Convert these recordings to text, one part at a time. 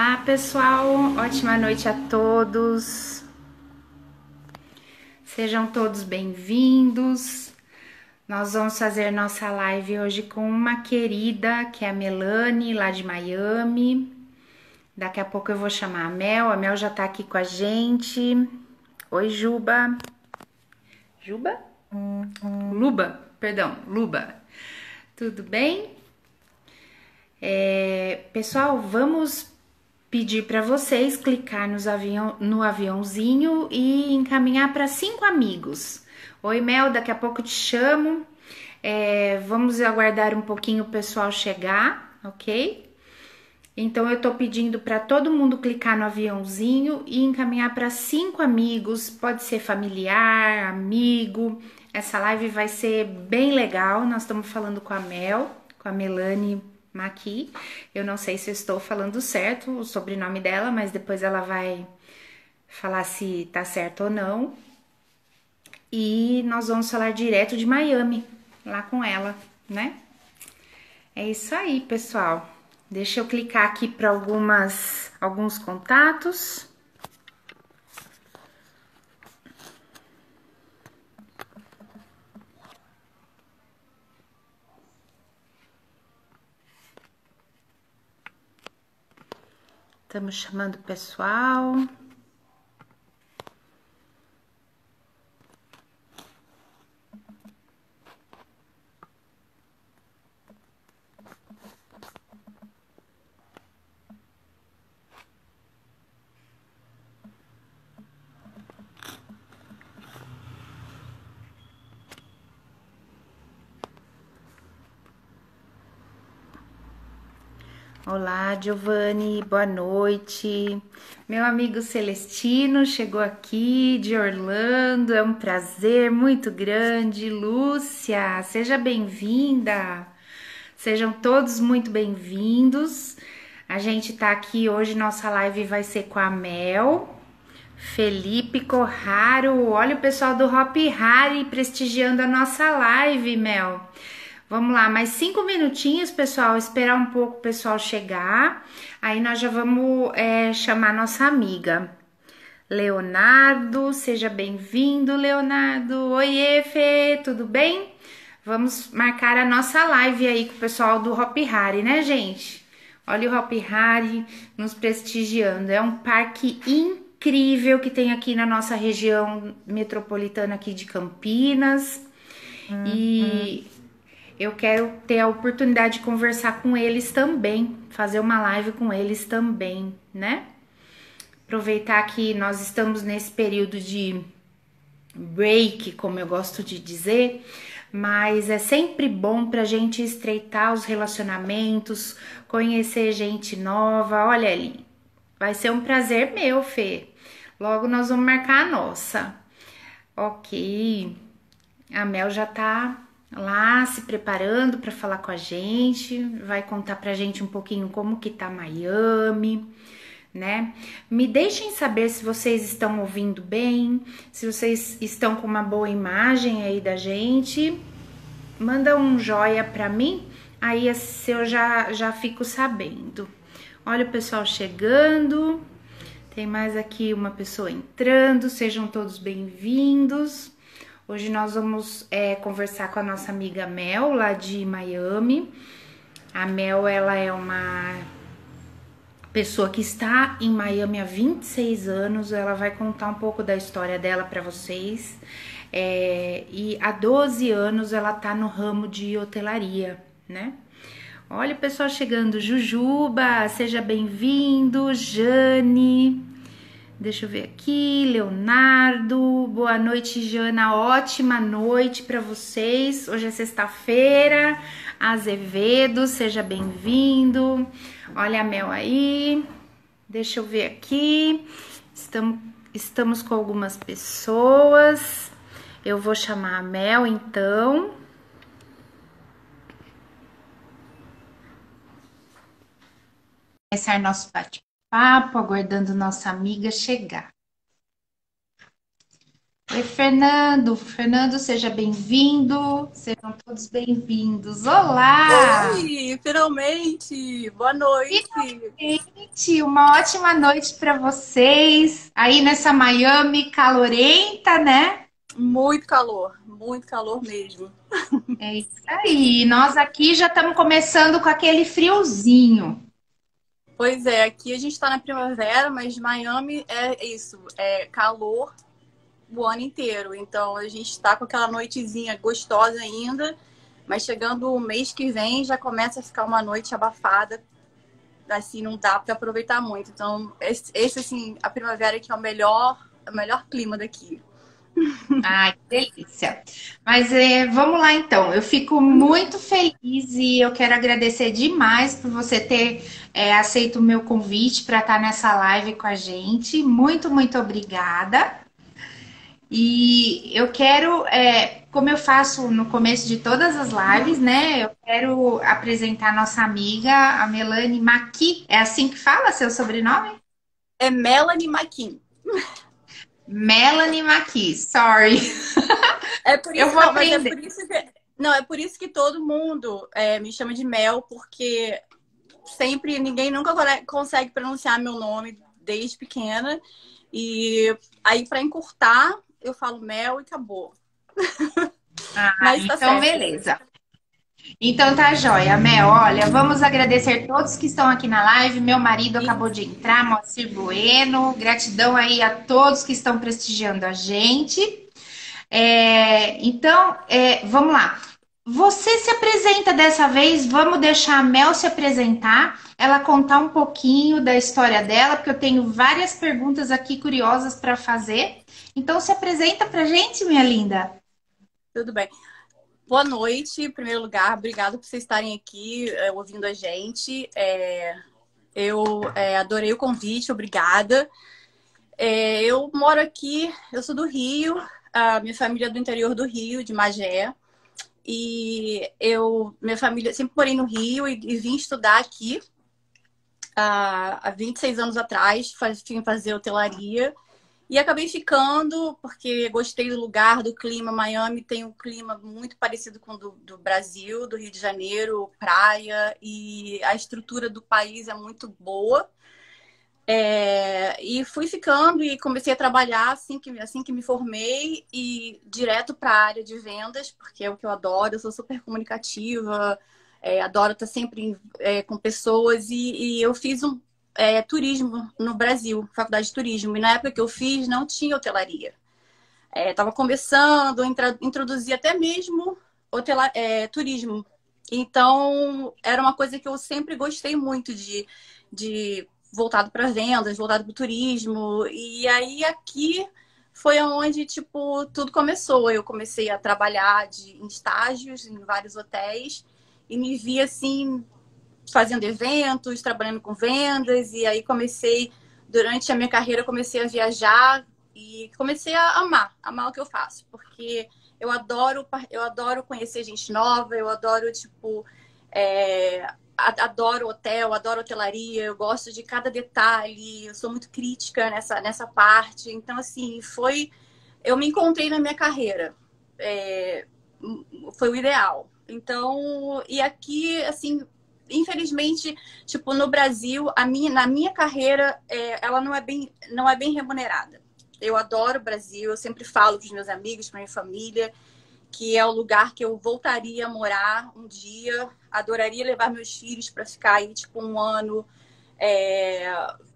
Olá, pessoal. Ótima noite a todos. Sejam todos bem-vindos. Nós vamos fazer nossa live hoje com uma querida, que é a Melanie, lá de Miami. Daqui a pouco eu vou chamar a Mel. A Mel já tá aqui com a gente. Oi, Juba. Juba? Luba, perdão, Luba. Tudo bem? Pessoal, vamos pedir para vocês clicar no aviãozinho e encaminhar para 5 amigos. Oi, Mel, daqui a pouco te chamo. Vamos aguardar um pouquinho o pessoal chegar, ok? Então eu tô pedindo para todo mundo clicar no aviãozinho e encaminhar para 5 amigos, pode ser familiar, amigo. Essa live vai ser bem legal. Nós estamos falando com a Mel, com a Melanie Maqui. Eu não sei se eu estou falando certo o sobrenome dela, mas depois ela vai falar se tá certo ou não. E nós vamos falar direto de Miami, lá com ela, né? É isso aí, pessoal. Deixa eu clicar aqui para alguns contatos. Estamos chamando o pessoal. Olá, Giovanni, boa noite. Meu amigo Celestino chegou aqui de Orlando, é um prazer muito grande. Lúcia, seja bem-vinda. Sejam todos muito bem-vindos. A gente tá aqui hoje, nossa live vai ser com a Mel, Felipe Corraro. Olha o pessoal do Hop Hari prestigiando a nossa live, Mel. Vamos lá, mais 5 minutinhos, pessoal, esperar um pouco o pessoal chegar. Aí nós já vamos chamar nossa amiga. Leonardo, seja bem-vindo, Leonardo. Oiê, Fê, tudo bem? Vamos marcar a nossa live aí com o pessoal do Hop Hari, né, gente? Olha o Hop Hari nos prestigiando. É um parque incrível que tem aqui na nossa região metropolitana aqui de Campinas. E eu quero ter a oportunidade de conversar com eles também, fazer uma live com eles também, né? Aproveitar que nós estamos nesse período de break, como eu gosto de dizer, mas é sempre bom pra gente estreitar os relacionamentos, conhecer gente nova. Olha ali, vai ser um prazer meu, Fê. Logo nós vamos marcar a nossa. Ok, a Mel já tá lá se preparando para falar com a gente, vai contar pra gente um pouquinho como que tá Miami, né? Me deixem saber se vocês estão ouvindo bem, se vocês estão com uma boa imagem aí da gente. Manda um joia pra mim, aí assim eu já fico sabendo. Olha o pessoal chegando. Tem mais aqui uma pessoa entrando, sejam todos bem-vindos. Hoje nós vamos conversar com a nossa amiga Mel, lá de Miami. A Mel, ela é uma pessoa que está em Miami há 26 anos. Ela vai contar um pouco da história dela para vocês. E há 12 anos ela tá no ramo de hotelaria, né? Olha o pessoal chegando. Jujuba, seja bem-vindo. Jane... Deixa eu ver aqui, Leonardo, boa noite, Jana, ótima noite para vocês. Hoje é sexta-feira. Azevedo, seja bem-vindo. Olha a Mel aí. Deixa eu ver aqui. Estamos com algumas pessoas. Eu vou chamar a Mel, então. Começar nosso bate-papo, aguardando nossa amiga chegar. Oi, Fernando. Fernando, seja bem-vindo. Sejam todos bem-vindos. Olá! Oi, finalmente! Boa noite! Finalmente, uma ótima noite para vocês. Aí nessa Miami calorenta, né? Muito calor mesmo. É isso aí. Nós aqui já estamos começando com aquele friozinho. Pois é, aqui a gente tá na primavera, mas Miami é isso, é calor o ano inteiro. Então a gente tá com aquela noitezinha gostosa ainda, mas chegando o mês que vem já começa a ficar uma noite abafada, assim, não dá para aproveitar muito. Então, esse assim, a primavera que é o melhor clima daqui. Ai, que delícia. Mas vamos lá então. Eu fico muito feliz e eu quero agradecer demais por você ter aceito o meu convite para estar nessa live com a gente. Muito, muito obrigada. E eu quero, como eu faço no começo de todas as lives, né? Eu quero apresentar nossa amiga, a Melanie Maqui. É assim que fala seu sobrenome? É Melanie McKim. Melanie Maqui, sorry. É por Eu isso, vou não, mas aprender. é por isso que todo mundo me chama de Mel, porque sempre, ninguém nunca consegue pronunciar meu nome desde pequena. E aí, para encurtar, eu falo Mel e acabou. Mas tá Então, certo. beleza. Então tá joia, Mel. Olha, vamos agradecer todos que estão aqui na live. Meu marido acabou de entrar, Moacir Bueno. Gratidão aí a todos que estão prestigiando a gente. Vamos lá. Você se apresenta dessa vez. Vamos deixar a Mel se apresentar, ela contar um pouquinho da história dela, porque eu tenho várias perguntas aqui curiosas para fazer. Então se apresenta pra gente, minha linda. Tudo bem. Boa noite, em primeiro lugar. Obrigada por vocês estarem aqui ouvindo a gente. Eu adorei o convite, obrigada. Eu moro aqui, eu sou do Rio, a minha família é do interior do Rio, de Magé. Minha família, sempre morei no Rio e vim estudar aqui há 26 anos atrás, vim fazer hotelaria. E acabei ficando porque gostei do lugar, do clima. Miami tem um clima muito parecido com o do Brasil, do Rio de Janeiro, praia, e a estrutura do país é muito boa. E fui ficando e comecei a trabalhar assim que me formei e direto para a área de vendas, porque é o que eu adoro, eu sou super comunicativa, adoro estar sempre com pessoas e eu fiz turismo no Brasil, faculdade de turismo, e na época que eu fiz não tinha hotelaria. Estava começando, introduzir até mesmo turismo. Então, era uma coisa que eu sempre gostei muito de voltado para vendas, voltado para o turismo. E aí aqui foi onde tipo tudo começou. Eu comecei a trabalhar em estágios em vários hotéis e me vi assim fazendo eventos, trabalhando com vendas e aí durante a minha carreira comecei a viajar e comecei a amar o que eu faço, porque eu adoro conhecer gente nova, eu adoro tipo adoro hotel, adoro hotelaria, eu gosto de cada detalhe, eu sou muito crítica nessa parte. Então, assim, eu me encontrei na minha carreira. É, Foi o ideal. Então, e aqui, assim, infelizmente, tipo, no Brasil, na minha carreira, ela não é bem remunerada. Eu adoro o Brasil, eu sempre falo para os meus amigos, para minha família, que é o lugar que eu voltaria a morar um dia. Adoraria levar meus filhos para ficar aí, tipo, um ano,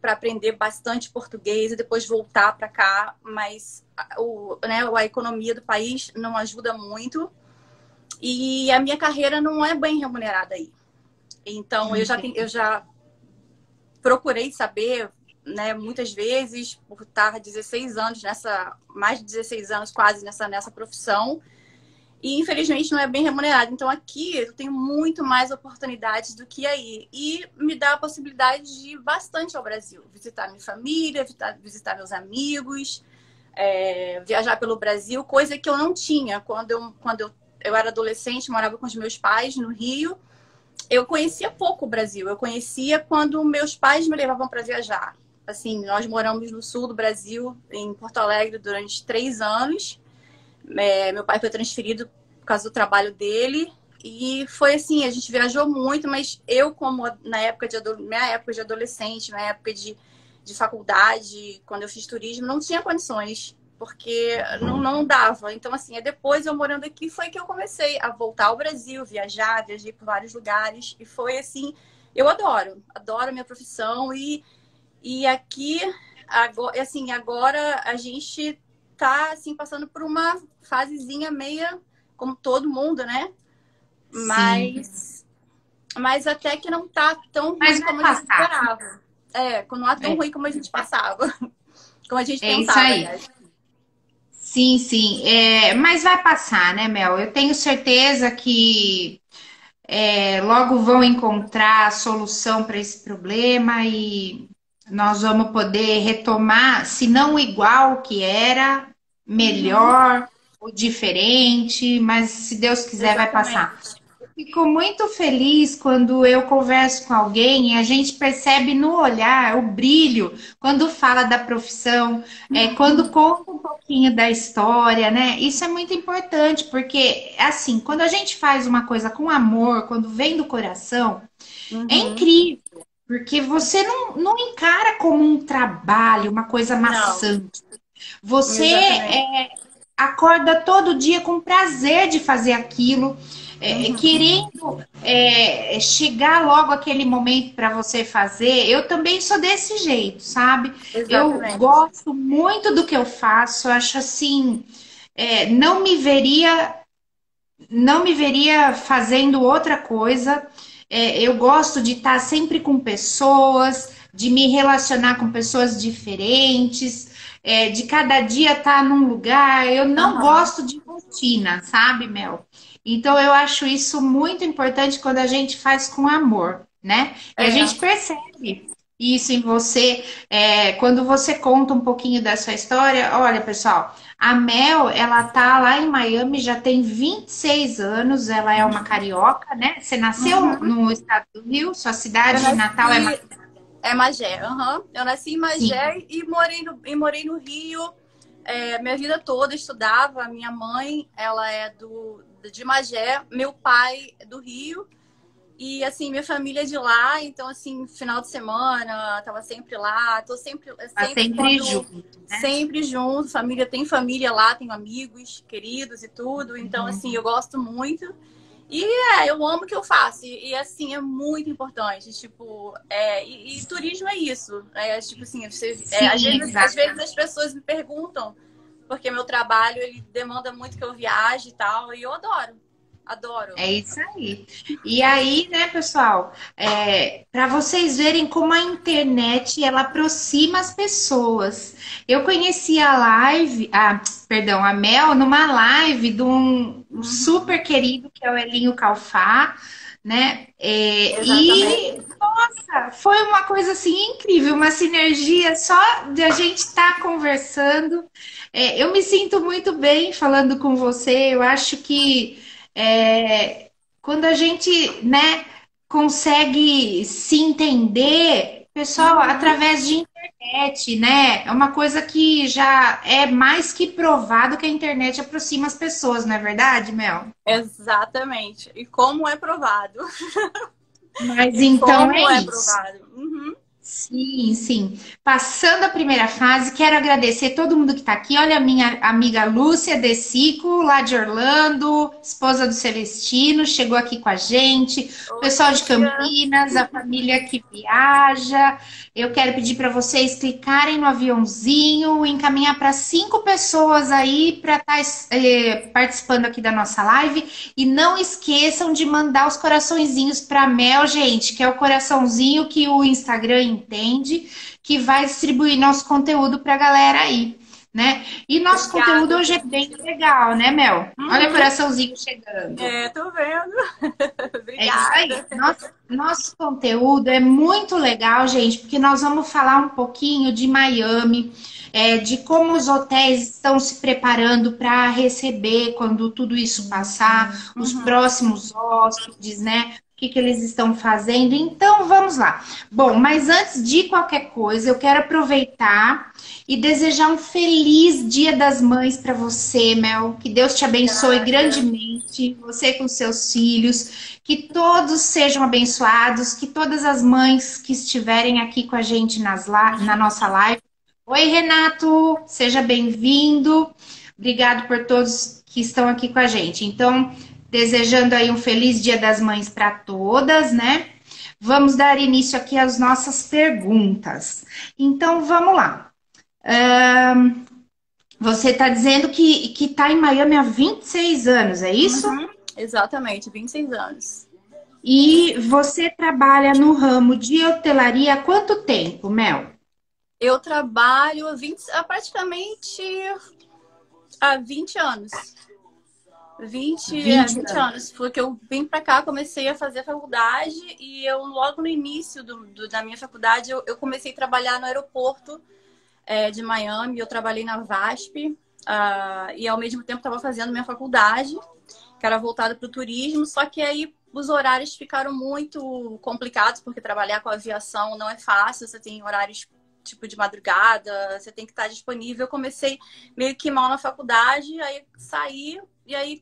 para aprender bastante português e depois voltar para cá. Mas a economia do país não ajuda muito e a minha carreira não é bem remunerada aí. Então, eu já procurei saber, né, muitas vezes, por estar 16 anos mais de 16 anos quase nessa profissão. E, infelizmente, não é bem remunerado. Então, aqui eu tenho muito mais oportunidades do que aí. E me dá a possibilidade de ir bastante ao Brasil. Visitar minha família, visitar meus amigos, viajar pelo Brasil, coisa que eu não tinha. Eu era adolescente, morava com os meus pais no Rio. Eu conhecia pouco o Brasil. Eu conhecia quando meus pais me levavam para viajar. Assim, nós moramos no sul do Brasil, em Porto Alegre, durante 3 anos. Meu pai foi transferido por causa do trabalho dele. E foi assim, a gente viajou muito, mas eu, como na época minha época de adolescente, na época de faculdade, quando eu fiz turismo, não tinha condições, porque não dava. Então, assim, depois eu morando aqui foi que eu comecei a voltar ao Brasil, viajei por vários lugares, e foi assim, eu adoro a minha profissão, e aqui, agora, assim, agora a gente tá, assim, passando por uma fasezinha meia, como todo mundo, né? Sim. Mas até que não tá tão Mas ruim vai como a gente passar. esperava. Não é tão É, ruim como a gente passava. Como a gente é isso pensava, aí. aliás. Sim, sim. Mas vai passar, né, Mel? Eu tenho certeza que logo vão encontrar a solução para esse problema e nós vamos poder retomar, se não igual que era, Uhum, melhor ou diferente, mas se Deus quiser vai passar. exatamente. Fico muito feliz quando eu converso com alguém e a gente percebe no olhar o brilho quando fala da profissão, quando conta um pouquinho da história, né? Isso é muito importante, porque, assim, quando a gente faz uma coisa com amor, quando vem do coração, é Uhum. incrível, porque você não encara como um trabalho, uma coisa Não, maçante. Você exatamente. acorda todo dia com prazer de fazer aquilo, Uhum, querendo chegar logo aquele momento para você fazer. Eu também sou desse jeito, sabe? Eu exatamente. gosto muito do que eu faço, acho assim, não me veria, não me veria fazendo outra coisa. Eu gosto de estar sempre com pessoas, de me relacionar com pessoas diferentes, de cada dia estar num lugar. Eu não Aham. gosto de rotina, sabe, Mel? Então eu acho isso muito importante quando a gente faz com amor, né? E a É. gente percebe isso em você, quando você conta um pouquinho da sua história. Olha, pessoal, a Mel, ela tá lá em Miami, já tem 26 anos, ela é uma carioca, né? Você nasceu Uhum. no estado do Rio, sua Eu cidade natal é nasci. É Magé. Aham. Eu nasci em Sim. Magé e morei no Rio. Minha vida toda estudava. Minha mãe, ela é de Magé, meu pai é do Rio. E, assim, minha família é de lá, então, assim, final de semana, tava sempre lá. Tô sempre, Tá sempre sempre quando... junto, né? Sempre junto, tem família lá, tenho amigos queridos e tudo. Então, assim, eu gosto muito. E eu amo o que eu faço. Assim, é muito importante. Tipo, e turismo é isso. Tipo assim, às Sim, vezes, às vezes exato. as pessoas me perguntam, porque meu trabalho, ele demanda muito que eu viaje e tal, e eu adoro. Adoro. É isso aí. E aí, né, pessoal, para vocês verem como a internet ela aproxima as pessoas. Eu conheci perdão, a Mel numa live de um Uhum. super querido que é o Elinho Calfá, né? Exatamente. E nossa, foi uma coisa assim incrível, uma sinergia só de a gente estar conversando. Eu me sinto muito bem falando com você. Eu acho que quando a gente, né, consegue se entender, pessoal, Uhum. através de internet, né? É uma coisa que já é mais que provado que a internet aproxima as pessoas, não é verdade, Mel? Exatamente. E como é provado. Mas E então é como é isso. provado. Uhum. Sim, sim. Passando a primeira fase, quero agradecer todo mundo que está aqui. Olha a minha amiga Lúcia Desico, lá de Orlando, esposa do Celestino, chegou aqui com a gente. O Oi, pessoal de Lúcia. Campinas, a família que viaja. Eu quero pedir para vocês clicarem no aviãozinho, encaminhar para 5 pessoas aí para estar participando aqui da nossa live. E não esqueçam de mandar os coraçõezinhos para Mel, gente, que é o coraçãozinho que o Instagram entende, que vai distribuir nosso conteúdo para a galera aí, né? E nosso conteúdo Obrigada, hoje é bem gente. legal, né, Mel? Olha o Uhum. coraçãozinho chegando. Tô vendo. É isso aí. Obrigada. Nosso conteúdo é muito legal, gente, porque nós vamos falar um pouquinho de Miami, de como os hotéis estão se preparando para receber quando tudo isso passar, os Uhum. próximos hóspedes, né? que eles estão fazendo. Então, vamos lá. Bom, mas antes de qualquer coisa, eu quero aproveitar e desejar um feliz Dia das Mães para você, Mel. Que Deus te abençoe Obrigada. grandemente, você com seus filhos. Que todos sejam abençoados, que todas as mães que estiverem aqui com a gente na nossa live. Oi, Renato, seja bem-vindo. Obrigado por todos que estão aqui com a gente. Então, desejando aí um feliz Dia das Mães para todas, né? Vamos dar início aqui às nossas perguntas. Então, vamos lá. Você está dizendo que está em Miami há 26 anos, é isso? Uhum, exatamente, 26 anos. E você trabalha no ramo de hotelaria há quanto tempo, Mel? Eu trabalho praticamente há 20 anos. 20 20 anos. anos. Porque eu vim pra cá, comecei a fazer faculdade e eu, logo no início da minha faculdade, eu comecei a trabalhar no aeroporto de Miami. Eu trabalhei na VASP e, ao mesmo tempo, estava fazendo minha faculdade, que era voltada para o turismo. Só que aí os horários ficaram muito complicados, porque trabalhar com aviação não é fácil. Você tem horários tipo de madrugada, você tem que estar disponível. Eu comecei meio que mal na faculdade, aí saí. E aí,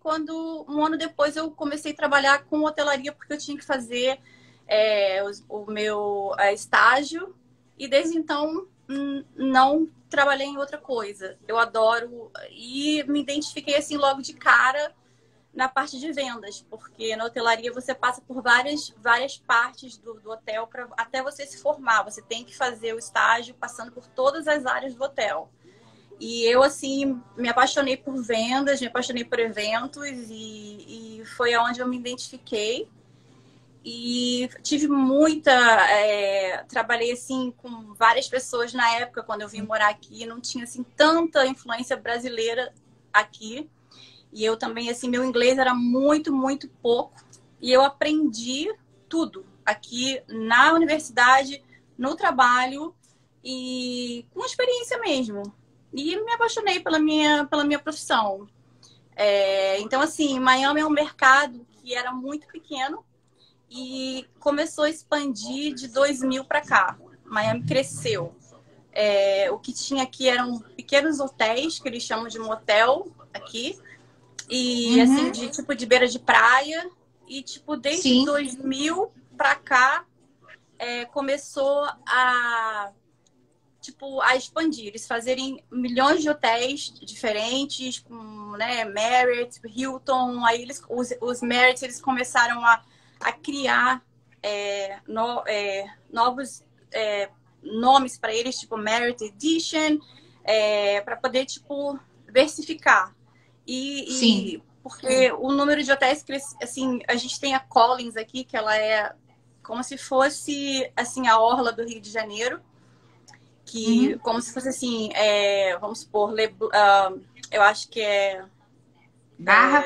um ano depois, eu comecei a trabalhar com hotelaria, porque eu tinha que fazer o meu estágio. E desde então, não trabalhei em outra coisa. Eu adoro e me identifiquei assim logo de cara na parte de vendas, porque na hotelaria você passa por várias partes do hotel até você se formar. Você tem que fazer o estágio passando por todas as áreas do hotel. E eu, assim, me apaixonei por vendas, me apaixonei por eventos e foi onde eu me identifiquei. E tive trabalhei, assim, com várias pessoas na época, quando eu vim morar aqui. Não tinha, assim, tanta influência brasileira aqui. E eu também, assim, meu inglês era muito, muito pouco. E eu aprendi tudo aqui na universidade, no trabalho e com experiência mesmo. E me apaixonei pela minha profissão. Então, assim, Miami é um mercado que era muito pequeno e começou a expandir de 2000 para cá. Miami cresceu. O que tinha aqui eram pequenos hotéis, que eles chamam de motel aqui. E, assim, Uhum. de tipo de beira de praia. E, tipo, desde Sim, 2000 para cá, começou a expandir, eles fazerem milhões de hotéis diferentes, com, né, Marriott, Hilton. Aí os Marriott, eles começaram a criar novos nomes para eles, tipo Marriott Edition, para poder, tipo, diversificar. sim. Porque o número de hotéis que eles, assim, a gente tem a Collins aqui, que ela é como se fosse, assim, a orla do Rio de Janeiro, que Uhum. como se fosse assim, vamos supor, eu acho que Barra?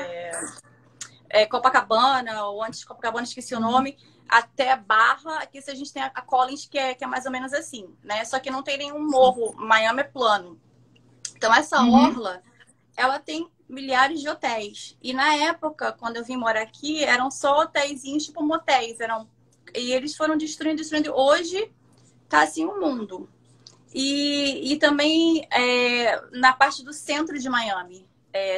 Copacabana, ou antes de Copacabana, esqueci o nome, até Barra. Aqui a gente tem a Collins, que é mais ou menos assim, né? Só que não tem nenhum morro, Miami é plano. Então, essa Uhum. orla, ela tem milhares de hotéis. E na época, quando eu vim morar aqui, eram só hotéisinhos, tipo motéis. E eles foram destruindo, destruindo. Hoje, tá assim o mundo. E também na parte do centro de Miami.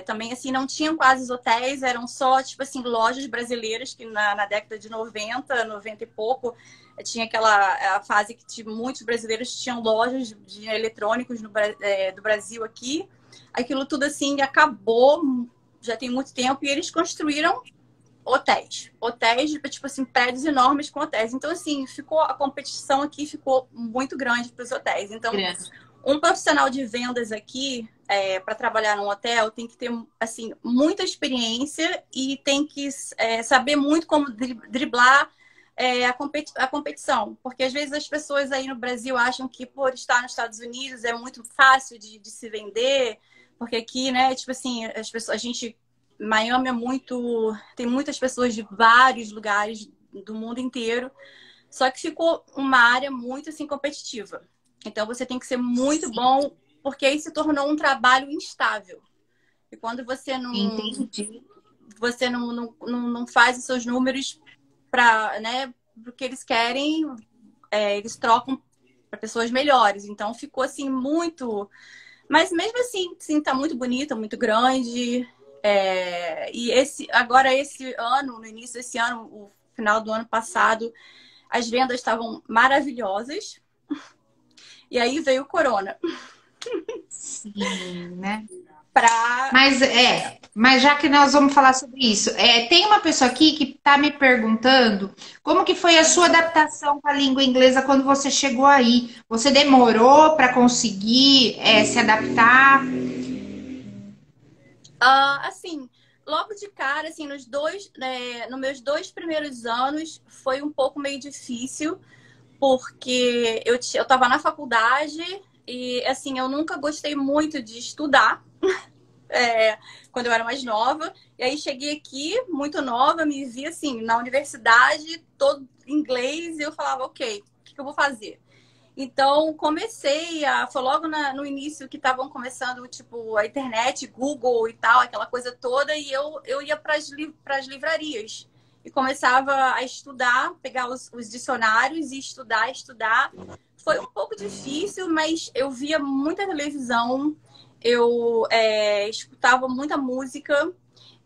Também, assim, não tinham quase hotéis, eram só, tipo assim, lojas brasileiras, que na década de 90, 90 e pouco, tinha aquela a fase que muitos brasileiros tinham lojas de eletrônicos do Brasil aqui. Aquilo tudo, assim, acabou, já tem muito tempo, e eles construíram hotéis. Hotéis, tipo assim, prédios enormes com hotéis. Então, assim, a competição aqui ficou muito grande para os hotéis. Então, Grande. um profissional de vendas aqui, para trabalhar num hotel, tem que ter, assim, muita experiência e tem que saber muito como driblar a competição. Porque, às vezes, as pessoas aí no Brasil acham que, por estar nos Estados Unidos, é muito fácil de se vender, porque aqui, né, tipo assim, a gente Miami tem muitas pessoas de vários lugares do mundo inteiro, só que ficou uma área muito assim competitiva. Então você tem que ser muito Sim, bom, porque aí se tornou um trabalho instável. E quando entendi. você não faz os seus números, para, né, porque eles querem, eles trocam para pessoas melhores. Então ficou assim muito. Mas mesmo assim, sim, tá muito bonita, muito grande. E agora esse ano, no início desse ano, o final do ano passado, as vendas estavam maravilhosas. E aí veio o corona. Sim, né? Pra... Mas já que nós vamos falar sobre isso, tem uma pessoa aqui que está me perguntando como que foi a sua adaptação com a língua inglesa quando você chegou aí. Você demorou para conseguir se adaptar? Assim, logo de cara, assim, nos meus 2 primeiros anos, foi um pouco meio difícil, porque eu estava na faculdade e, assim, eu nunca gostei muito de estudar. Quando eu era mais nova. E aí cheguei aqui, muito nova, me vi assim, na universidade, todo inglês, e eu falava, ok, o que eu vou fazer? Então, foi logo no início que estavam começando, tipo, a internet, Google e tal, aquela coisa toda, e eu ia para as livrarias. E começava a estudar, pegar os dicionários e estudar. Foi um pouco difícil, mas eu via muita televisão, eu escutava muita música.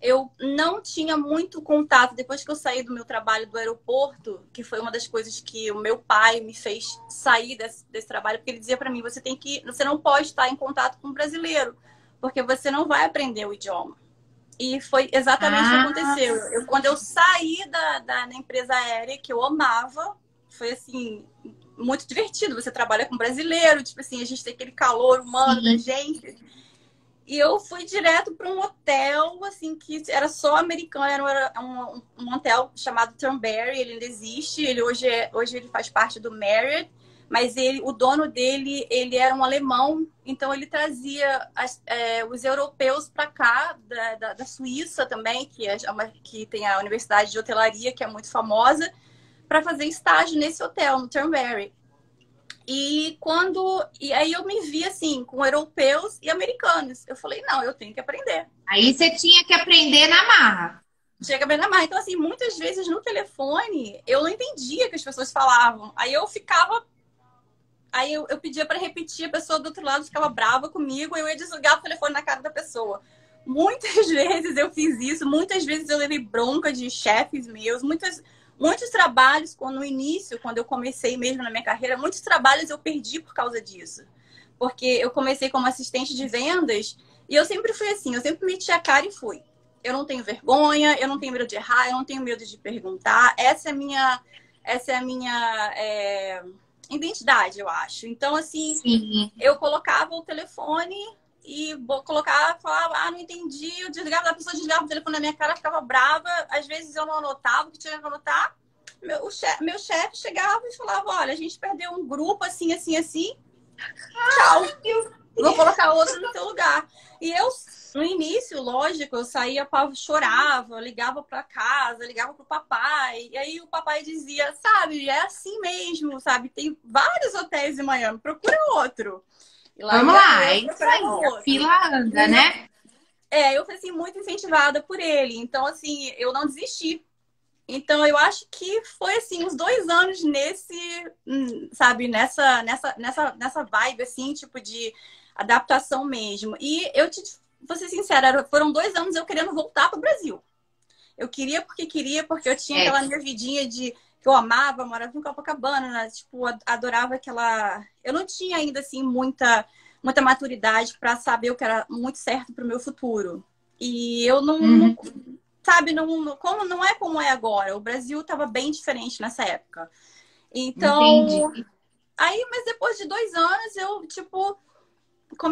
Eu não tinha muito contato depois que eu saí do meu trabalho do aeroporto, que foi uma das coisas que o meu pai me fez sair desse trabalho, porque ele dizia para mim, você não pode estar em contato com um brasileiro, porque você não vai aprender o idioma. E foi exatamente o que aconteceu. Quando eu saí da empresa aérea, que eu amava, foi assim, muito divertido. Você trabalha com brasileiro, tipo assim, a gente tem aquele calor humano da gente. E eu fui direto para um hotel, assim, que era só americano, era um hotel chamado Turnberry, ele ainda existe, hoje ele faz parte do Marriott, mas o dono dele, ele era um alemão, então ele trazia os europeus para cá, da Suíça também, que tem a Universidade de Hotelaria, que é muito famosa, para fazer estágio nesse hotel, no Turnberry. E aí eu me vi assim, com europeus e americanos. Eu falei, não, eu tenho que aprender. Aí você tinha que aprender na marra. Tinha que aprender na marra. Então, assim, muitas vezes no telefone, eu não entendia o que as pessoas falavam. Aí eu ficava... Aí eu pedia para repetir, a pessoa do outro lado ficava brava comigo, eu ia desligar o telefone na cara da pessoa. Muitas vezes eu fiz isso, muitas vezes eu levei bronca de chefes meus, muitos trabalhos, no início, quando eu comecei mesmo na minha carreira, muitos trabalhos eu perdi por causa disso. Porque eu comecei como assistente de vendas e eu sempre fui assim, eu sempre meti a cara e fui. Eu não tenho vergonha, eu não tenho medo de errar, eu não tenho medo de perguntar. Essa é a minha identidade, eu acho. Então, assim, Sim. eu colocava o telefone e falava, não entendi, eu desligava, a pessoa desligava o telefone na minha cara, ficava brava, às vezes eu não anotava o que tinha que anotar, meu chefe chegava e falava, olha, a gente perdeu um grupo assim, assim, assim, tchau, vou colocar outro no teu lugar. E eu, no início, lógico, eu saía, chorava, ligava para casa, ligava pro papai, e aí o papai dizia, sabe, é assim mesmo, sabe, tem vários hotéis em Miami, procura outro. Vamos lá, é isso aí, a fila anda, né? Eu fui assim, muito incentivada por ele. Então, assim, eu não desisti. Então, eu acho que foi assim, uns 2 anos sabe, nessa vibe, assim, tipo de adaptação mesmo. E vou ser sincera, foram 2 anos eu querendo voltar pro Brasil. Eu queria, porque eu tinha aquela minha vidinha que eu amava, morava em Copacabana, né? Tipo, adorava aquela... Eu não tinha ainda, assim, muita maturidade para saber o que era muito certo para o meu futuro. E eu não sabe, como não é como é agora. O Brasil estava bem diferente nessa época. Então, entendi. aí, mas depois de 2 anos, eu, tipo,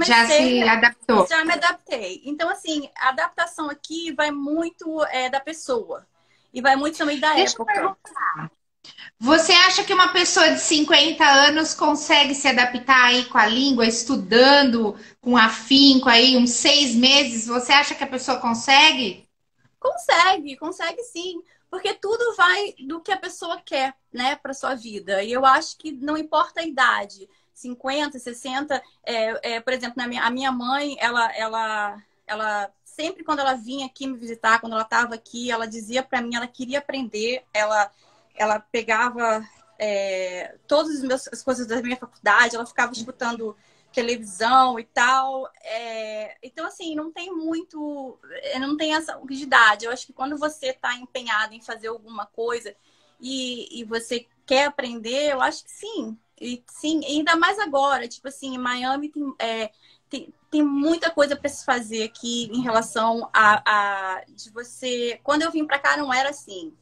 Já se adaptou. Já me adaptei. Então, assim, a adaptação aqui vai muito da pessoa. E vai muito também da Deixa eu época. perguntar. Você acha que uma pessoa de 50 anos consegue se adaptar aí com a língua, estudando com afinco aí, uns 6 meses? Você acha que a pessoa consegue? Consegue sim. Porque tudo vai do que a pessoa quer, né, para sua vida. E eu acho que não importa a idade, 50, 60. Por exemplo, a minha mãe, ela sempre quando ela vinha aqui me visitar, quando ela estava aqui, ela dizia para mim, ela queria aprender, ela pegava todas as coisas da minha faculdade, ela ficava escutando televisão e tal. Então, assim, não tem muito... Não tem essa rigidez. Eu acho que quando você está empenhado em fazer alguma coisa e você quer aprender, eu acho que sim. E sim, ainda mais agora. Tipo assim, em Miami tem muita coisa para se fazer aqui em relação de você... Quando eu vim para cá não era assim.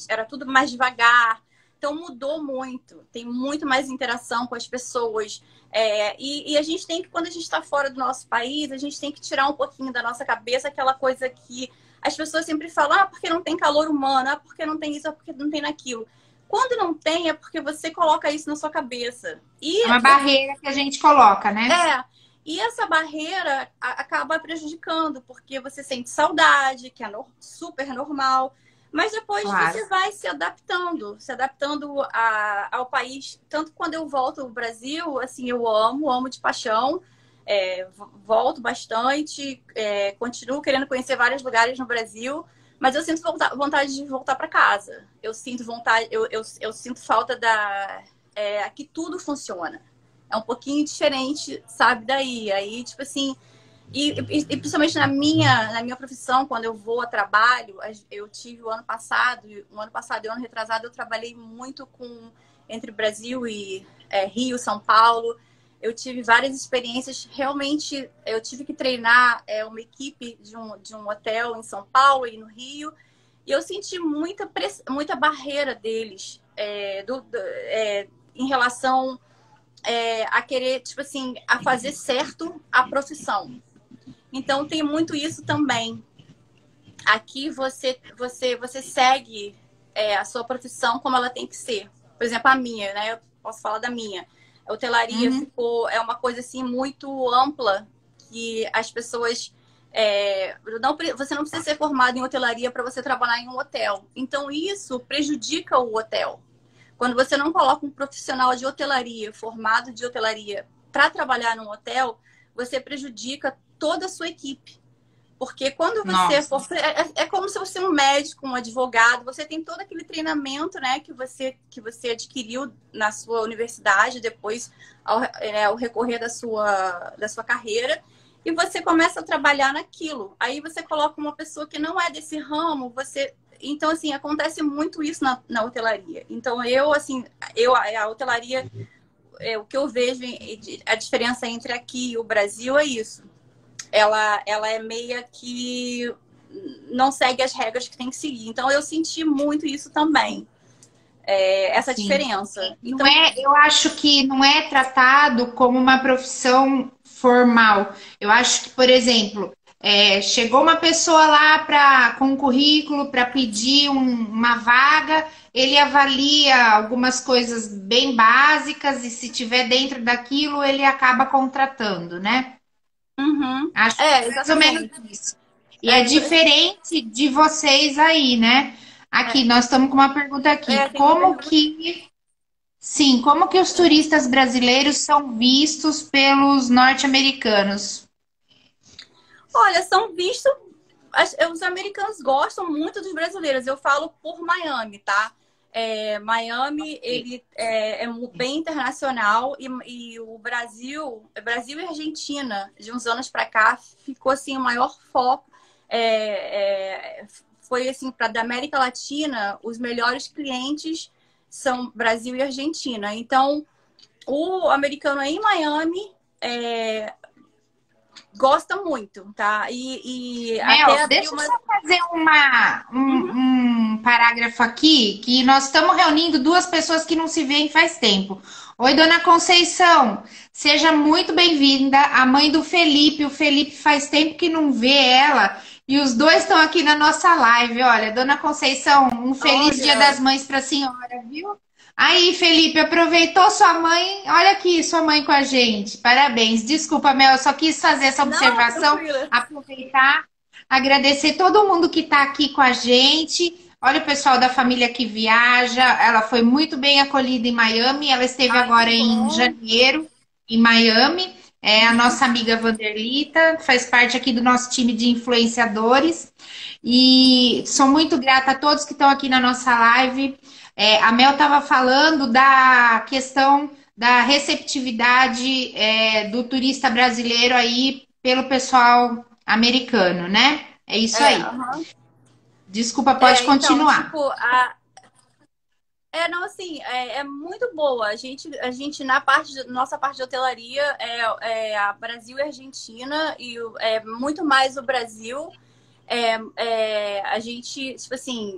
Era tudo mais devagar. Então mudou muito. Tem muito mais interação com as pessoas. E a gente tem que, quando a gente está fora do nosso país, a gente tem que tirar um pouquinho da nossa cabeça aquela coisa que as pessoas sempre falam, porque não tem calor humano, porque não tem isso, porque não tem naquilo. Quando não tem, é porque você coloca isso na sua cabeça. É uma barreira que a gente coloca, né? E essa barreira acaba prejudicando, porque você sente saudade, que é super normal. Mas depois você vai se adaptando ao país. Tanto quando eu volto ao Brasil, assim, eu amo de paixão. Volto bastante, continuo querendo conhecer vários lugares no Brasil, mas eu sinto vontade de voltar para casa. Eu sinto vontade, eu sinto falta aqui tudo funciona. É um pouquinho diferente, sabe, daí. Aí, tipo assim... E principalmente na minha profissão, quando eu vou a trabalho, eu tive o ano passado e o ano retrasado, eu trabalhei muito entre Brasil e Rio, São Paulo. Eu tive várias experiências. Realmente, eu tive que treinar uma equipe de um hotel em São Paulo e no Rio. E eu senti muita barreira deles em relação a querer, tipo assim, a fazer certo a profissão. Então, tem muito isso também. Aqui você segue a sua profissão como ela tem que ser. Por exemplo, a minha, né? Eu posso falar da minha. A hotelaria é uma coisa assim muito ampla que as pessoas... você não precisa ser formado em hotelaria para você trabalhar em um hotel. Então, isso prejudica o hotel. Quando você não coloca um profissional de hotelaria, formado de hotelaria, para trabalhar num hotel, você prejudica toda a sua equipe. Porque quando você for... É como se fosse um médico, um advogado, você tem todo aquele treinamento, né, que você adquiriu na sua universidade, depois ao recorrer da sua carreira, e você começa a trabalhar naquilo. Aí você coloca uma pessoa que não é desse ramo, Então, assim, acontece muito isso na hotelaria. Então, a hotelaria, o que eu vejo, a diferença entre aqui e o Brasil é isso. Ela é meia que não segue as regras que tem que seguir. Então, eu senti muito isso também. Essa diferença. Então, eu acho que não é tratado como uma profissão formal. Eu acho que, por exemplo, chegou uma pessoa lá com um currículo para pedir uma vaga, ele avalia algumas coisas bem básicas e se tiver dentro daquilo, ele acaba contratando, né? Acho que é mais ou menos isso. E é diferente de vocês aí, né? Aqui, nós estamos com uma pergunta aqui. Como que os turistas brasileiros são vistos pelos norte-americanos? Olha, são vistos... Os americanos gostam muito dos brasileiros. Eu falo por Miami, tá? Miami, ele é bem internacional e o Brasil e Argentina, de uns anos para cá, ficou assim o maior foco. Foi assim, da América Latina, os melhores clientes são Brasil e Argentina. Então, o americano em Miami gosta muito, tá? Deixa eu só fazer um parágrafo aqui, que nós estamos reunindo duas pessoas que não se veem faz tempo. Oi, dona Conceição, seja muito bem-vinda, a mãe do Felipe. O Felipe faz tempo que não vê ela e os dois estão aqui na nossa live. Olha, dona Conceição, um feliz Dia das Mães para a senhora, viu? Aí, Felipe, aproveitou sua mãe? Olha aqui, sua mãe com a gente. Parabéns. Desculpa, Mel, eu só quis fazer essa observação. Aproveitar, agradecer todo mundo que está aqui com a gente. Olha o pessoal da família que viaja. Ela foi muito bem acolhida em Miami. Ela esteve agora em janeiro, em Miami. É a nossa amiga Vanderlita, faz parte aqui do nosso time de influenciadores. E sou muito grata a todos que estão aqui na nossa live. A Mel estava falando da questão da receptividade do turista brasileiro aí pelo pessoal americano, né? É isso aí. Aham. Desculpa, pode Então, continuar. tipo, não, assim, é muito boa. A gente na nossa parte de hotelaria, a Brasil e Argentina, e é muito mais o Brasil. A gente, tipo assim,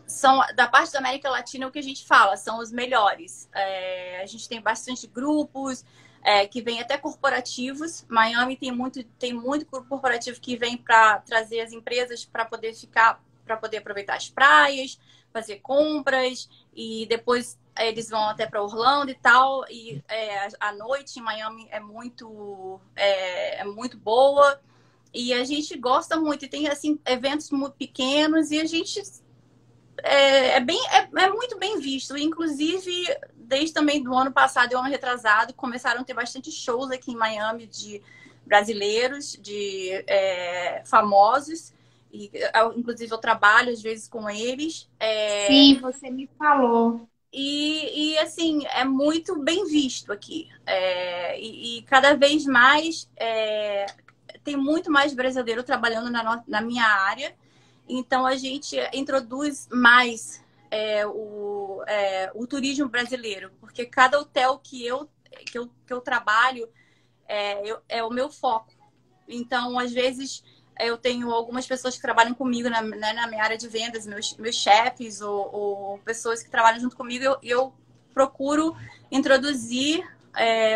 são da parte da América Latina o que a gente fala, são os melhores. A gente tem bastante grupos, que vêm até corporativos. Miami tem muito grupo corporativo que vem para trazer as empresas para poder ficar, para poder aproveitar as praias, fazer compras, e depois eles vão até para Orlando e tal. E a noite em Miami é muito boa. E a gente gosta muito, e tem assim eventos muito pequenos, e a gente é muito bem visto. Inclusive, desde também do ano passado e o ano retrasado, começaram a ter bastante shows aqui em Miami de brasileiros, de famosos. E, inclusive, eu trabalho às vezes com eles. Sim, você me falou. Assim, é muito bem visto aqui. E cada vez mais tem muito mais brasileiro trabalhando na minha área. Então, a gente introduz mais o turismo brasileiro, porque cada hotel que eu trabalho é o meu foco. Então, às vezes, eu tenho algumas pessoas que trabalham comigo na minha área de vendas, meus chefes ou pessoas que trabalham junto comigo, e eu procuro introduzir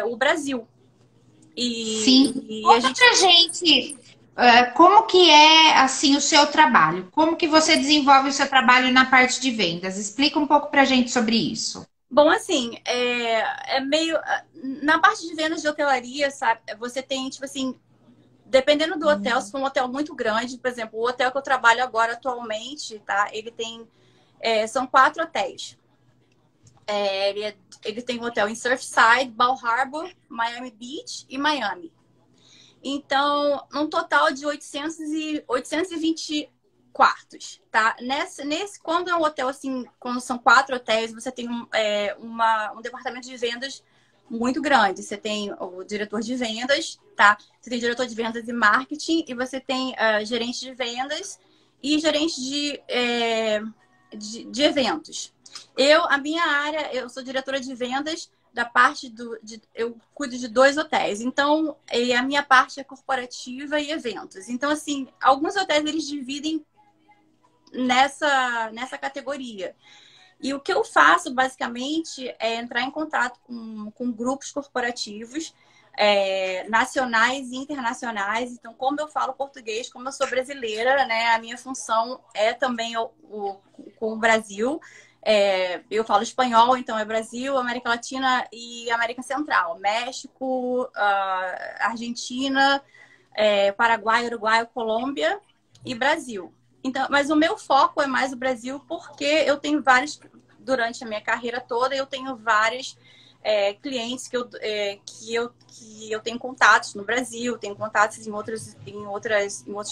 o Brasil. Sim. E a Conta gente. pra gente, como que é assim o seu trabalho? Como que você desenvolve o seu trabalho na parte de vendas? Explica um pouco pra gente sobre isso. Bom, assim, é meio. Na parte de vendas de hotelaria, sabe? Você tem, tipo assim, dependendo do hotel, se for um hotel muito grande, por exemplo, o hotel que eu trabalho agora atualmente, tá? Ele tem. São 4 hotéis. Ele tem um hotel em Surfside, Bal Harbour, Miami Beach e Miami. Então, um total de 820 quartos, tá? Quando é um hotel assim, quando são 4 hotéis, você tem um departamento de vendas muito grande. Você tem o diretor de vendas, tá? Você tem diretor de vendas e marketing, e você tem gerente de vendas e gerente de eventos. A minha área, eu sou diretora de vendas da parte eu cuido de 2 hotéis. Então, a minha parte é corporativa e eventos. Então, assim, alguns hotéis eles dividem nessa categoria. E o que eu faço, basicamente, é entrar em contato com grupos corporativos, nacionais e internacionais. Então, como eu falo português, como eu sou brasileira, né, a minha função é também com o Brasil. Eu falo espanhol, então é Brasil, América Latina e América Central. México, Argentina, Paraguai, Uruguai, Colômbia e Brasil. Então, mas o meu foco é mais o Brasil, porque eu tenho durante a minha carreira toda, eu tenho vários clientes que eu tenho contatos no Brasil, tenho contatos em outros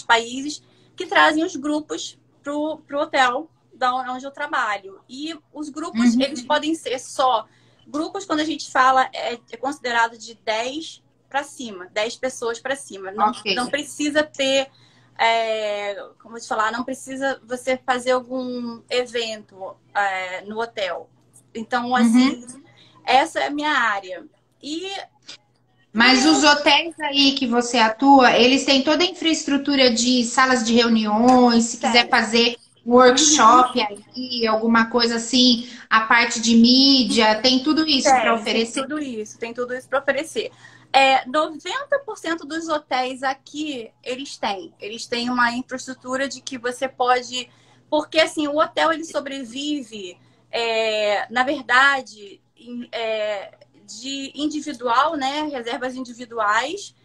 países, que trazem os grupos para o hotel onde eu trabalho. E os grupos, eles podem ser só grupos, quando a gente fala, é considerado de 10 para cima, 10 pessoas para cima. Não precisa ter, como eu te falar, não precisa você fazer algum evento no hotel. Então, assim, essa é a minha área. Mas os hotéis aí que você atua, eles têm toda a infraestrutura de salas de reuniões, se quiser fazer workshop aí, alguma coisa assim, a parte de mídia, tem tudo isso para oferecer. Tem tudo isso para oferecer. 90% dos hotéis aqui, eles têm uma infraestrutura de que você pode... Porque, assim, o hotel, ele sobrevive, na verdade, de individual, né? Reservas individuais.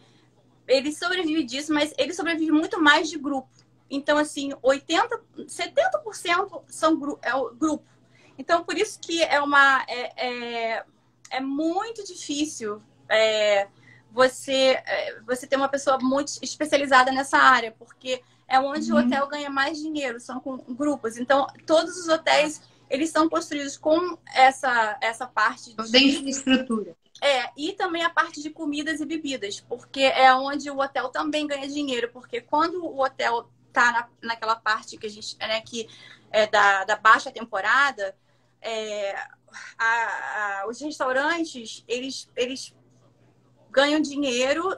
Ele sobrevive disso, mas ele sobrevive muito mais de grupo. Então, assim, 70% é o grupo. Então, por isso que é muito difícil você ter uma pessoa muito especializada nessa área, porque é onde o hotel ganha mais dinheiro, são com grupos. Então, todos os hotéis, eles são construídos com essa parte Toda a infraestrutura. E também a parte de comidas e bebidas, porque é onde o hotel também ganha dinheiro, porque quando o hotel tá naquela parte que a gente, né, que é da baixa temporada, os restaurantes, eles ganham dinheiro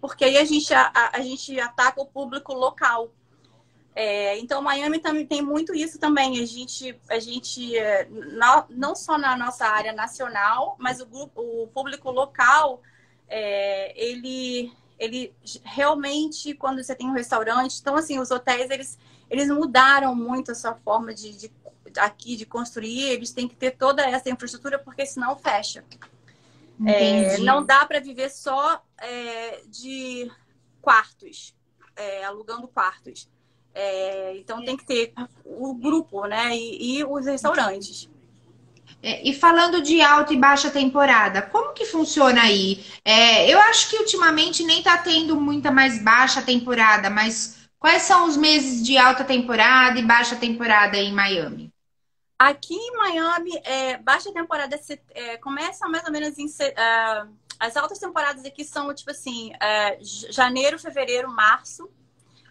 porque aí a gente ataca o público local. Então, Miami também tem muito isso também. A gente não só na nossa área nacional, mas o público local, ele realmente, quando você tem um restaurante... Então, assim, os hotéis, eles mudaram muito a sua forma aqui de construir. Eles têm que ter toda essa infraestrutura, porque senão fecha. Não dá para viver só de quartos, alugando quartos. Então tem que ter o grupo, né? E os restaurantes. E falando de alta e baixa temporada, como que funciona aí? Eu acho que ultimamente nem tá tendo muita mais baixa temporada, mas quais são os meses de alta temporada e baixa temporada aí em Miami? Aqui em Miami, baixa temporada começa mais ou menos as altas temporadas aqui são tipo assim, janeiro, fevereiro, março.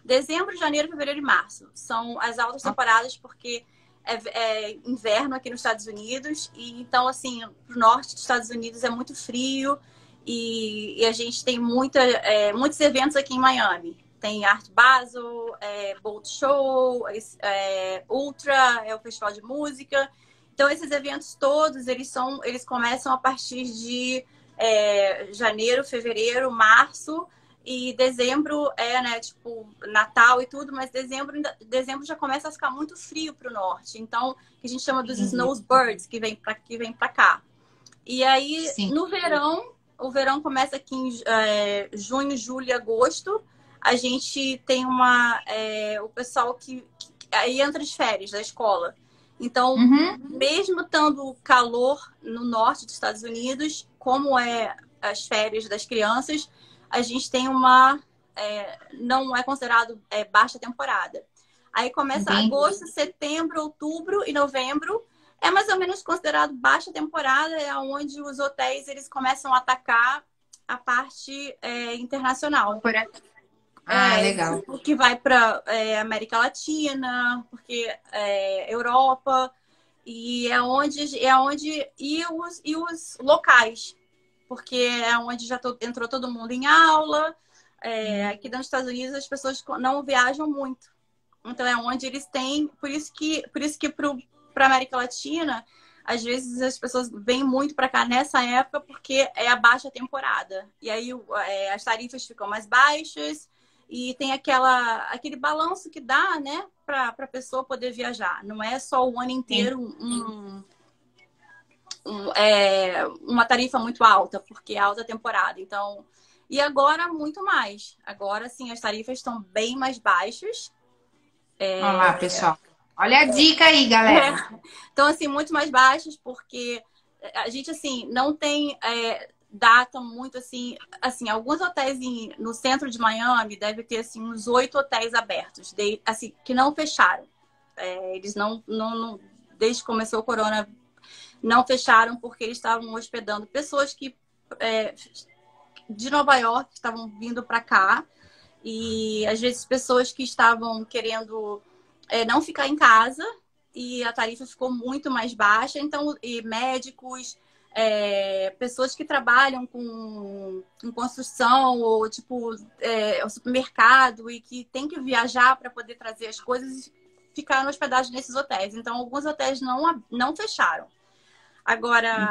Dezembro, janeiro, fevereiro e março são as altas temporadas, porque é inverno aqui nos Estados Unidos. E então, assim, pro norte dos Estados Unidos é muito frio e a gente tem muitos eventos aqui em Miami. Tem Art Basel, Boat Show, Ultra, é o festival de música. Então, esses eventos todos, eles começam a partir de janeiro, fevereiro, março. E dezembro né, tipo, Natal e tudo, mas dezembro já começa a ficar muito frio para o norte. Então, que a gente chama dos snowbirds, que vem para cá. E aí, no verão, o verão começa aqui em junho, julho e agosto. A gente tem o pessoal que aí entra as férias da escola. Então, mesmo estando calor no norte dos Estados Unidos, como as férias das crianças, a gente tem não é considerado baixa temporada. Aí começa agosto, setembro, outubro e novembro. É mais ou menos considerado baixa temporada, é onde os hotéis eles começam a atacar a parte internacional. Legal. Que vai para América Latina, porque Europa, e os locais, porque é onde já entrou todo mundo em aula. Aqui nos Estados Unidos as pessoas não viajam muito. Então é onde eles têm. Por isso que para América Latina, às vezes as pessoas vêm muito para cá nessa época, porque é a baixa temporada. E aí as tarifas ficam mais baixas e tem aquele balanço que dá, né, para a pessoa poder viajar. Não é só o ano inteiro uma tarifa muito alta, porque é alta temporada. Então, e agora muito mais. Agora sim, as tarifas estão bem mais baixas. Olha lá, pessoal. Olha a dica aí, galera. Então, assim, muito mais baixas, porque a gente, assim, não tem data muito, assim, alguns hotéis no centro de Miami deve ter, assim, uns 8 hotéis abertos, assim, que não fecharam. Eles não, desde que começou o corona, não fecharam, porque eles estavam hospedando pessoas de Nova York que estavam vindo para cá, e às vezes pessoas que estavam querendo não ficar em casa, e a tarifa ficou muito mais baixa. Então, e médicos, pessoas que trabalham com construção ou tipo o supermercado e que tem que viajar para poder trazer as coisas, ficaram hospedados nesses hotéis. Então, alguns hotéis não fecharam. Agora,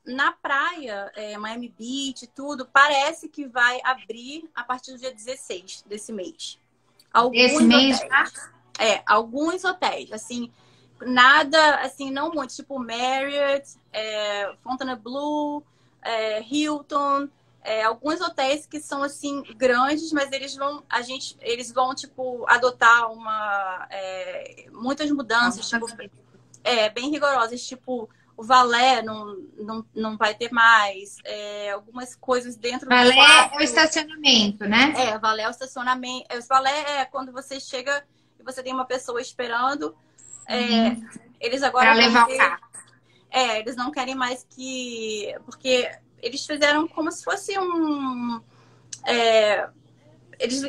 na praia, Miami Beach, tudo, parece que vai abrir a partir do dia 16 desse mês. Alguns hotéis, assim, nada, assim, não muito, tipo Marriott, Fontainebleau, Hilton, alguns hotéis que são, assim, grandes, mas eles vão, tipo, adotar muitas mudanças, tipo, bem rigorosas, tipo, o valé não vai ter mais. Algumas coisas dentro do quarto. Valé é o estacionamento, né? Valé é o estacionamento. O valé é quando você chega e você tem uma pessoa esperando. Eles agora Para vão levar o ter. carro. Eles não querem mais que. Porque eles fizeram como se fosse um. Eles,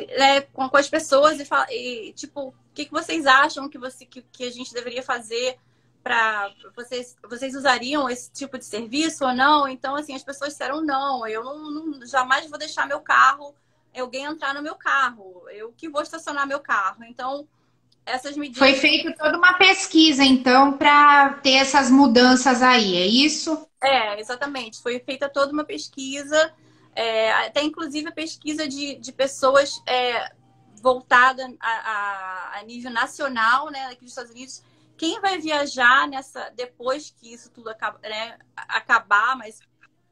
com as pessoas e tipo, o que vocês acham que a gente deveria fazer para vocês usariam esse tipo de serviço ou não? Então, assim, as pessoas disseram não, eu jamais vou deixar meu carro, alguém entrar no meu carro, eu que vou estacionar meu carro. Então, essas Foi medidas. feita toda uma pesquisa, então, para ter essas mudanças aí, é isso? Exatamente. Foi feita toda uma pesquisa, até inclusive a pesquisa de pessoas voltada a nível nacional, né, aqui dos Estados Unidos. Quem vai viajar depois que isso tudo acabar, mas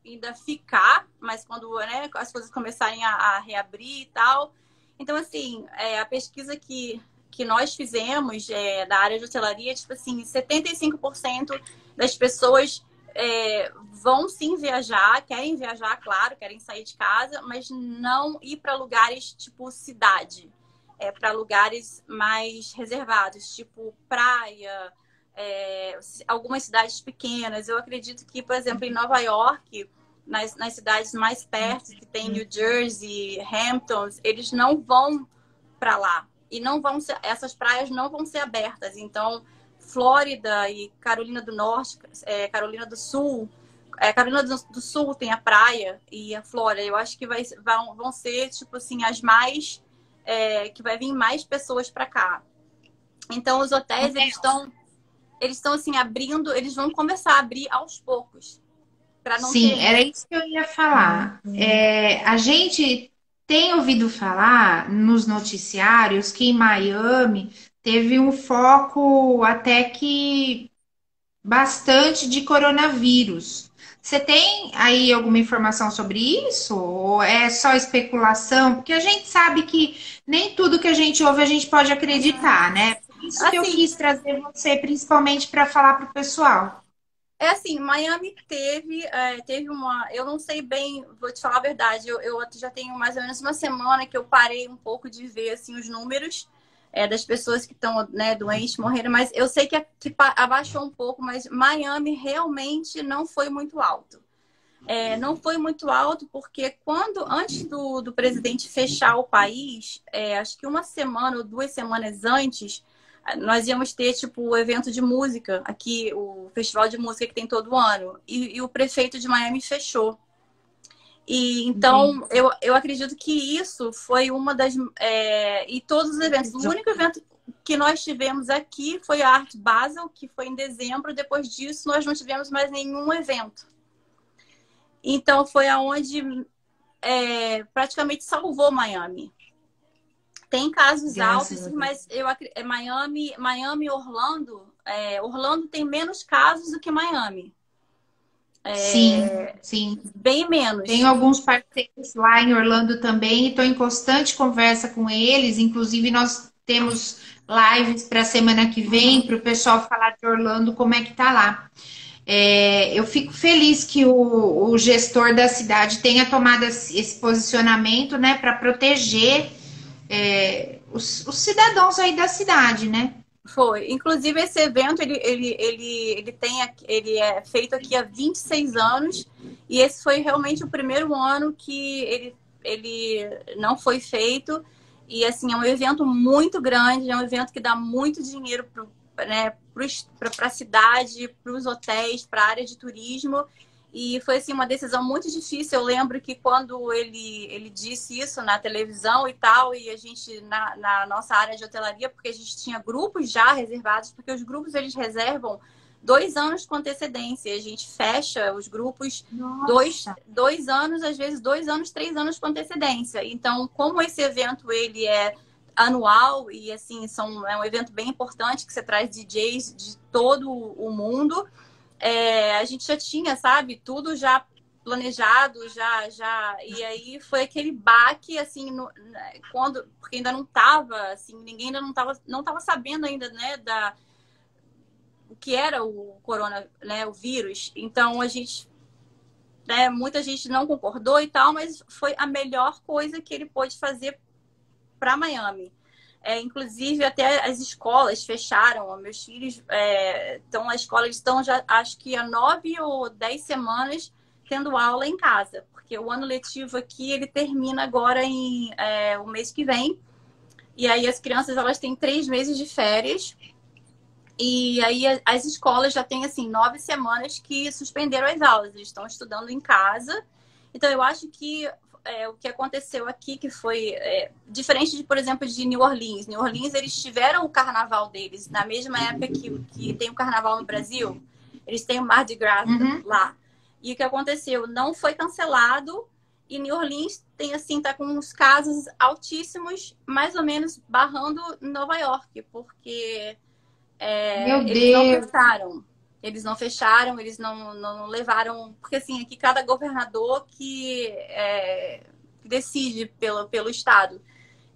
ainda ficar, mas quando, né, as coisas começarem a reabrir e tal. Então, assim, a pesquisa que nós fizemos da área de hotelaria, tipo assim, 75% das pessoas vão sim viajar, querem viajar, claro, querem sair de casa, mas não ir para lugares tipo cidade, para lugares mais reservados, tipo praia, algumas cidades pequenas. Eu acredito que, por exemplo, em Nova York, nas cidades mais perto, que tem New Jersey, Hamptons, eles não vão para lá. E não vão ser, essas praias não vão ser abertas. Então, Flórida e Carolina do Norte, Carolina do Sul. Carolina do Sul tem a praia e a Flórida. Eu acho que vão ser, tipo assim, as mais... que vai vir mais pessoas para cá. Então, os hotéis, eles estão assim, abrindo... Eles vão começar a abrir aos poucos. Para não Sim, ter... era isso que eu ia falar. A gente tem ouvido falar nos noticiários que em Miami teve um foco até que bastante de coronavírus. Você tem aí alguma informação sobre isso? Ou é só especulação? Porque a gente sabe que nem tudo que a gente ouve a gente pode acreditar, né? Por isso que eu Assim, quis trazer você, principalmente para falar para o pessoal. assim, Miami teve uma. Eu não sei bem, vou te falar a verdade. Eu já tenho mais ou menos uma semana que eu parei um pouco de ver assim, os números das pessoas que estão, né, doentes, morreram, mas eu sei que abaixou um pouco, mas Miami realmente não foi muito alto. Não foi muito alto porque antes do presidente fechar o país, acho que uma semana ou 2 semanas antes, nós íamos ter tipo o evento de música aqui, o festival de música que tem todo ano, e o prefeito de Miami fechou. E então Entendi. eu acredito que isso foi uma das e todos os eventos. O único evento que nós tivemos aqui foi a Art Basel, que foi em dezembro. Depois disso, nós não tivemos mais nenhum evento. Então foi aonde praticamente salvou Miami. Tem casos altos, Graças a Deus. mas Miami, Orlando, Orlando tem menos casos do que Miami, Sim, sim. bem menos. Tenho alguns parceiros lá em Orlando também e estou em constante conversa com eles. Inclusive, nós temos lives para a semana que vem para o pessoal falar de Orlando, como é que tá lá. Eu fico feliz que o gestor da cidade tenha tomado esse posicionamento, né, para proteger os cidadãos aí da cidade, né? Foi. Inclusive, esse evento ele é feito aqui há 26 anos, e esse foi realmente o primeiro ano que ele não foi feito. E assim, é um evento muito grande, é um evento que dá muito dinheiro para a cidade, para os hotéis, para a área de turismo. E foi assim, uma decisão muito difícil. Eu lembro que quando ele disse isso na televisão e tal, e a gente, na nossa área de hotelaria, porque a gente tinha grupos já reservados, porque os grupos eles reservam 2 anos com antecedência. A gente fecha os grupos Nossa. 2 anos, às vezes 2 anos, 3 anos com antecedência. Então, como esse evento ele é anual e assim é um evento bem importante que você traz DJs de todo o mundo. A gente já tinha, sabe, tudo já planejado, e aí foi aquele baque, assim, porque ainda não estava, assim, ninguém ainda não tava sabendo ainda, né, o que era o corona, né, o vírus. Então, muita gente não concordou e tal, mas foi a melhor coisa que ele pôde fazer para Miami. Inclusive, até as escolas fecharam. Meus filhos estão na escola, eles estão já, acho que há 9 ou 10 semanas tendo aula em casa. Porque o ano letivo aqui, ele termina agora o mês que vem. E aí as crianças, elas têm 3 meses de férias. E aí as escolas já têm, assim, 9 semanas que suspenderam as aulas. Eles estão estudando em casa. Então, eu acho que o que aconteceu aqui, que foi diferente, de, por exemplo, de New Orleans. New Orleans, eles tiveram o carnaval deles na mesma época que tem o carnaval no Brasil. Eles têm o Mardi Gras lá. E o que aconteceu? Não foi cancelado. E New Orleans tem, assim, tá com uns casos altíssimos, mais ou menos barrando Nova York, porque Meu eles não Deus. fecharam. Eles não fecharam, eles não levaram... Porque, assim, aqui cada governador que decide pelo estado.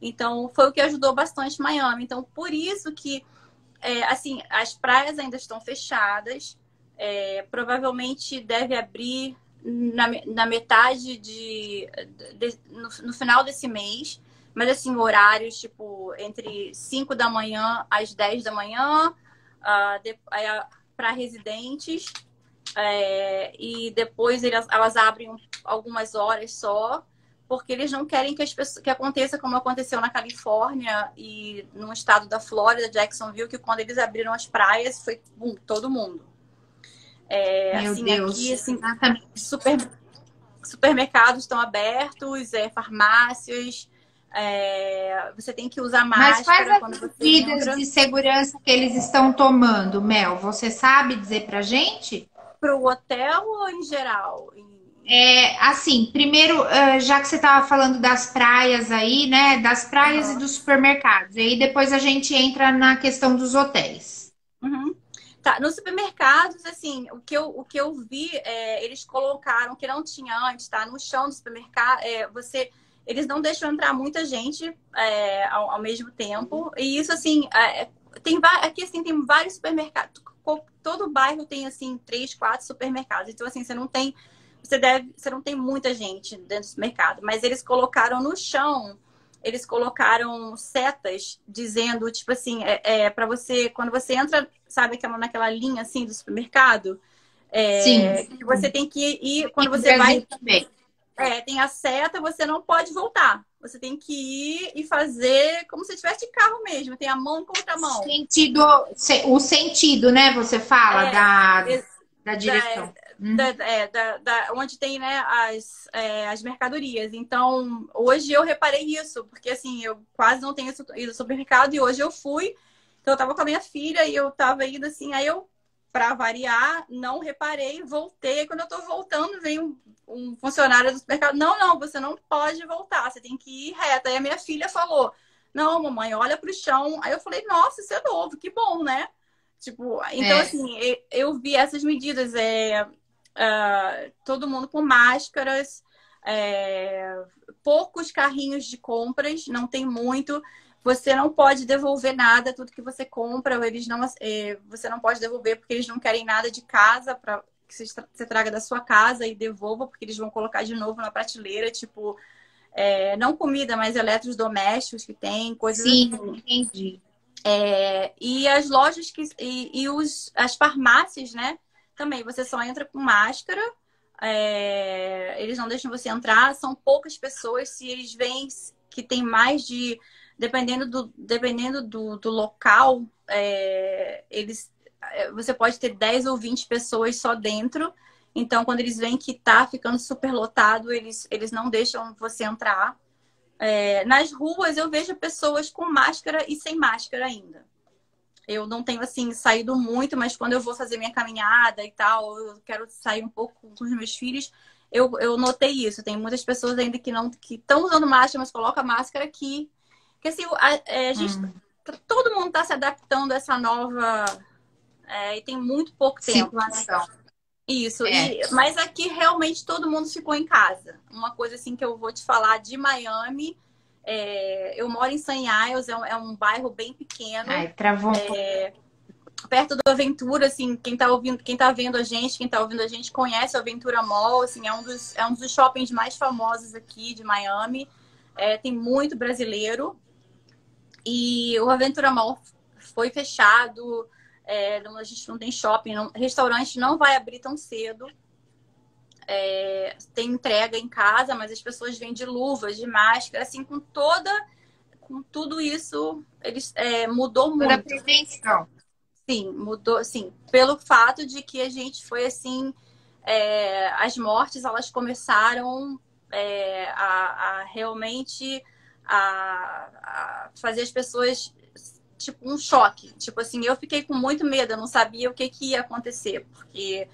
Então, foi o que ajudou bastante Miami. Então, por isso que, assim, as praias ainda estão fechadas. Provavelmente deve abrir na metade no final desse mês. Mas, assim, horários, tipo, entre 5 da manhã às 10 da manhã, para residentes, e depois elas abrem algumas horas só, porque eles não querem que aconteça como aconteceu na Califórnia e no estado da Flórida, Jacksonville, que quando eles abriram as praias, foi todo mundo. Meu Assim, Deus. aqui, assim, Exatamente. supermercados estão abertos, farmácias, você tem que usar Mas quais máscara as quando você medidas entra. de segurança que eles estão tomando, Mel? Você sabe dizer pra gente? Para o hotel ou em geral? Assim, primeiro, já que você estava falando das praias aí, né? Das praias e Aham. dos supermercados. E aí depois a gente entra na questão dos hotéis. Uhum. Tá, nos supermercados, assim, o que eu vi, eles colocaram, que não tinha antes, tá? No chão do supermercado, eles não deixam entrar muita gente ao mesmo tempo. E isso, assim, aqui, assim, tem vários supermercados. Todo bairro tem, assim, 3, 4 supermercados. Então, assim, você não tem muita gente dentro do supermercado. Mas eles colocaram no chão, eles colocaram setas dizendo, tipo assim, para você, quando você entra, sabe, naquela linha assim do supermercado, Sim, que você tem que ir, e quando no você Brasil vai, também. tem a seta, você não pode voltar. Você tem que ir e fazer como se tivesse de carro mesmo, tem a mão contra a mão. Sentido, o sentido, né? Você fala É, da da, direção. Uhum. onde tem, né, as mercadorias. Então, hoje eu reparei isso, porque assim, eu quase não tenho ido ao supermercado e hoje eu fui. Então, eu tava com a minha filha e eu tava indo assim, aí eu, pra variar, não reparei, voltei. Quando eu tô voltando, vem um funcionário do supermercado: não, você não pode voltar, você tem que ir reta. Aí a minha filha falou: não, mamãe, olha pro chão. Aí eu falei: nossa, isso é novo, que bom, né? Tipo, então, É. assim, eu vi essas medidas, todo mundo com máscaras, poucos carrinhos de compras, não tem muito. Você não pode devolver nada, tudo que você compra, você não pode devolver porque eles não querem nada de casa para que você traga da sua casa e devolva, porque eles vão colocar de novo na prateleira, tipo, não comida, mas eletrodomésticos que tem, coisas Sim, assim. entendi. E as lojas as farmácias, né? Também você só entra com máscara. Eles não deixam você entrar. São poucas pessoas. Se eles veem que tem mais de... Dependendo do local, você pode ter 10 ou 20 pessoas só dentro. Então, quando eles veem que tá ficando super lotado, eles não deixam você entrar. Nas ruas eu vejo pessoas com máscara e sem máscara ainda. Eu não tenho, assim, saído muito, mas quando eu vou fazer minha caminhada e tal, eu quero sair um pouco com os meus filhos, eu notei isso. Tem muitas pessoas ainda que estão usando máscara, mas colocam a máscara aqui. Porque assim, todo mundo está se adaptando a essa nova... e tem muito pouco tempo, né? Situação. Isso, É. mas aqui realmente todo mundo ficou em casa. Uma coisa assim que eu vou te falar de Miami, eu moro em Sunny Isles, é um bairro bem pequeno, Ai, travou. perto do Aventura, assim, quem tá vendo a gente, quem tá ouvindo a gente conhece o Aventura Mall, assim, é um dos shoppings mais famosos aqui de Miami. Tem muito brasileiro. E o Aventura Mall foi fechado, a gente não tem shopping, restaurante não vai abrir tão cedo. Tem entrega em casa, mas as pessoas vêm de luvas, de máscara, assim, com tudo isso, eles mudou Toda a muito. prevenção. Sim, mudou, sim, pelo fato de que a gente foi assim, as mortes elas começaram a realmente a fazer as pessoas tipo um choque, tipo assim, eu fiquei com muito medo, eu não sabia o que ia acontecer, porque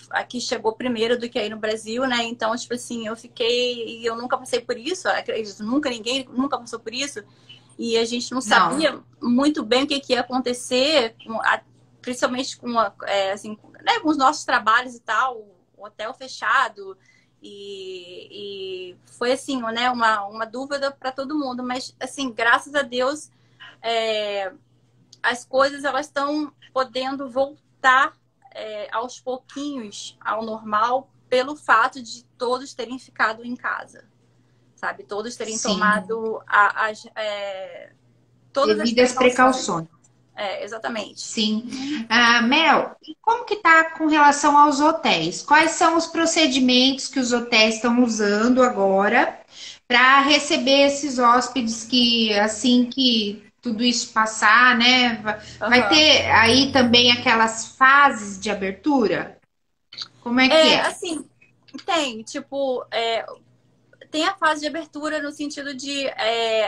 aqui chegou primeiro do que aí no Brasil, né? Então, tipo assim, e eu nunca passei por isso, acredito, ninguém nunca passou por isso. E a gente não sabia muito bem o que ia acontecer, principalmente assim, né, com os nossos trabalhos e tal, o hotel fechado. E foi assim, né, uma dúvida para todo mundo. Mas, assim, graças a Deus, as coisas elas estão podendo voltar aos pouquinhos ao normal pelo fato de todos terem ficado em casa. Sabe? Todos terem tomado todas devidas as precauções. precauções. Exatamente. Sim. Mel, e como que tá com relação aos hotéis? Quais são os procedimentos que os hotéis estão usando agora para receber esses hóspedes que, assim que tudo isso passar, né? Vai ter aí também aquelas fases de abertura? Como é que é? Assim, tem, tipo, tem a fase de abertura no sentido de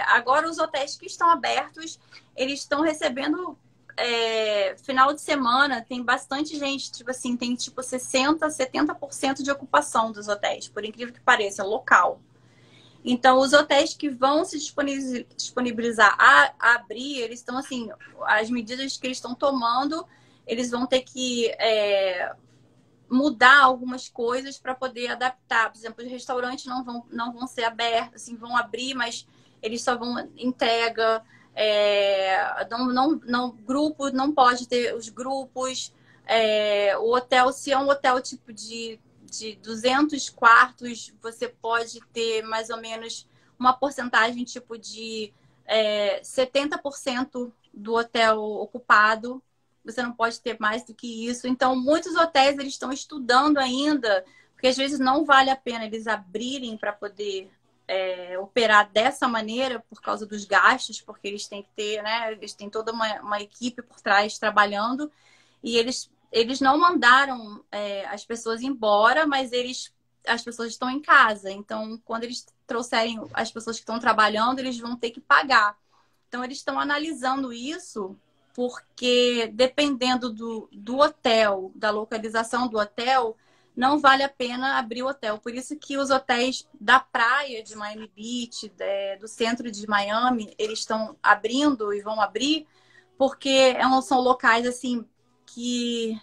agora os hotéis que estão abertos, eles estão recebendo final de semana, tem bastante gente, tipo assim, tem tipo 60%, 70% de ocupação dos hotéis, por incrível que pareça, local. Então, os hotéis que vão se disponibilizar a abrir, eles estão assim, as medidas que eles estão tomando, eles vão ter que mudar algumas coisas para poder adaptar. Por exemplo, os restaurantes não vão ser abertos, assim, vão abrir, mas eles só vão entrega. Grupo, não pode ter os grupos. O hotel, se é um hotel tipo de 200 quartos, você pode ter mais ou menos uma porcentagem tipo de 70% do hotel ocupado. Você não pode ter mais do que isso. Então, muitos hotéis eles estão estudando ainda, porque às vezes não vale a pena eles abrirem para poder operar dessa maneira por causa dos gastos, porque eles têm que ter, né? Eles têm toda uma equipe por trás trabalhando e eles não mandaram as pessoas embora, mas as pessoas estão em casa. Então, quando eles trouxerem as pessoas que estão trabalhando, eles vão ter que pagar. Então, eles estão analisando isso, porque dependendo do hotel, da localização do hotel, não vale a pena abrir o hotel. Por isso que os hotéis da praia de Miami Beach, do centro de Miami, eles estão abrindo e vão abrir, porque são locais assim que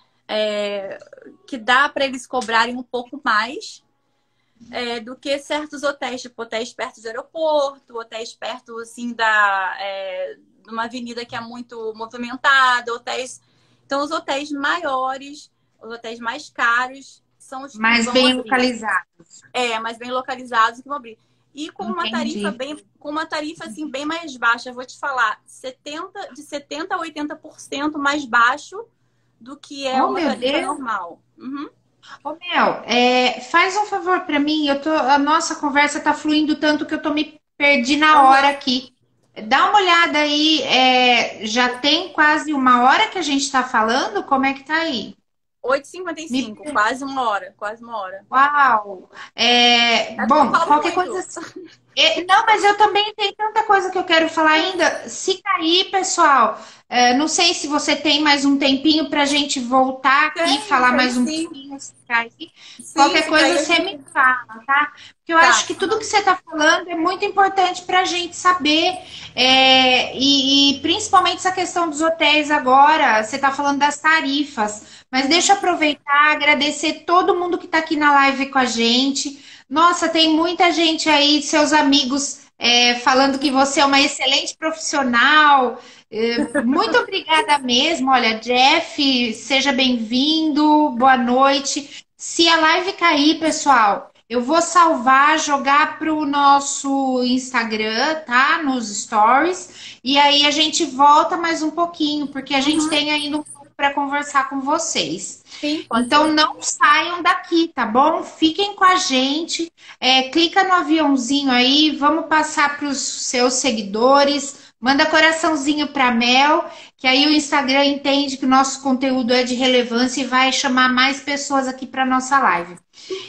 dá para eles cobrarem um pouco mais do que certos hotéis, tipo hotéis perto do aeroporto, hotéis perto assim de uma avenida que é muito movimentada, hotéis. Então, os hotéis maiores, os hotéis mais caros são os que Mais vão bem abrir. localizados. Mais bem localizados que vão abrir. E com uma tarifa assim bem mais baixa, eu vou te falar, de 70% a 80% mais baixo do que uma tarifa normal. Uhum. Ô, Mel, faz um favor para mim, a nossa conversa tá fluindo tanto que eu me perdi na hora aqui. Dá uma olhada aí, já tem quase uma hora que a gente está falando, como é que tá aí? 8h55, quase uma hora. Uau! Bom, qualquer muito. coisa. Não, mas eu também tenho tanta coisa que eu quero falar ainda. Se cair, pessoal, não sei se você tem mais um tempinho para a gente voltar aqui e falar mais um pouquinho. Se cair. Qualquer coisa você me fala, tá? Porque eu acho que tudo que você está falando é muito importante para a gente saber. E principalmente essa questão dos hotéis agora. Você está falando das tarifas. Mas deixa eu aproveitar, agradecer todo mundo que está aqui na live com a gente. Nossa, tem muita gente aí, seus amigos, falando que você é uma excelente profissional. Muito obrigada mesmo. Olha, Jeff, seja bem-vindo, boa noite. Se a live cair, pessoal, Eu vou salvar, jogar para o nosso Instagram, tá? Nos stories. E aí a gente volta mais um pouquinho, porque a gente Uhum. tem ainda um pouco para conversar com vocês. Sim, pode Então ser. não saiam daqui, tá bom? Fiquem com a gente. Clica no aviãozinho aí, vamos passar para os seus seguidores. Manda coraçãozinho para Mel, que aí o Instagram entende que o nosso conteúdo é de relevância e vai chamar mais pessoas aqui para nossa live.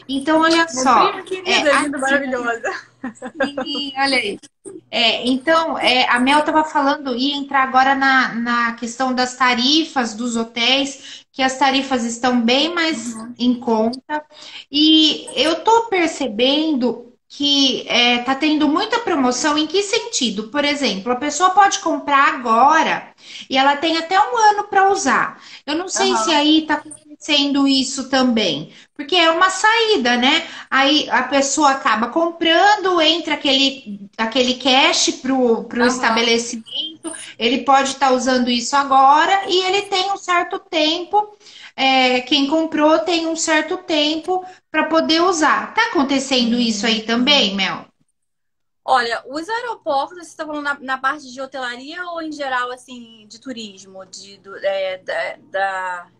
Então, olha Minha só, prima querida, linda, maravilhosa. aqui, olha aí. A Mel estava falando, ia entrar agora na questão das tarifas dos hotéis, que as tarifas estão bem mais Uhum. em conta. E eu estou percebendo que está tendo muita promoção. Em que sentido? Por exemplo, a pessoa pode comprar agora e ela tem até um ano para usar. Eu não sei se Aham. aí está acontecendo isso também, porque é uma saída, né? Aí a pessoa acaba comprando, entra aquele cash pro Aham. estabelecimento, ele pode estar usando isso agora e ele tem um certo tempo, quem comprou tem um certo tempo para poder usar. Tá acontecendo isso aí também, Mel? Olha, os aeroportos, você está falando na parte de hotelaria ou em geral, assim, de turismo,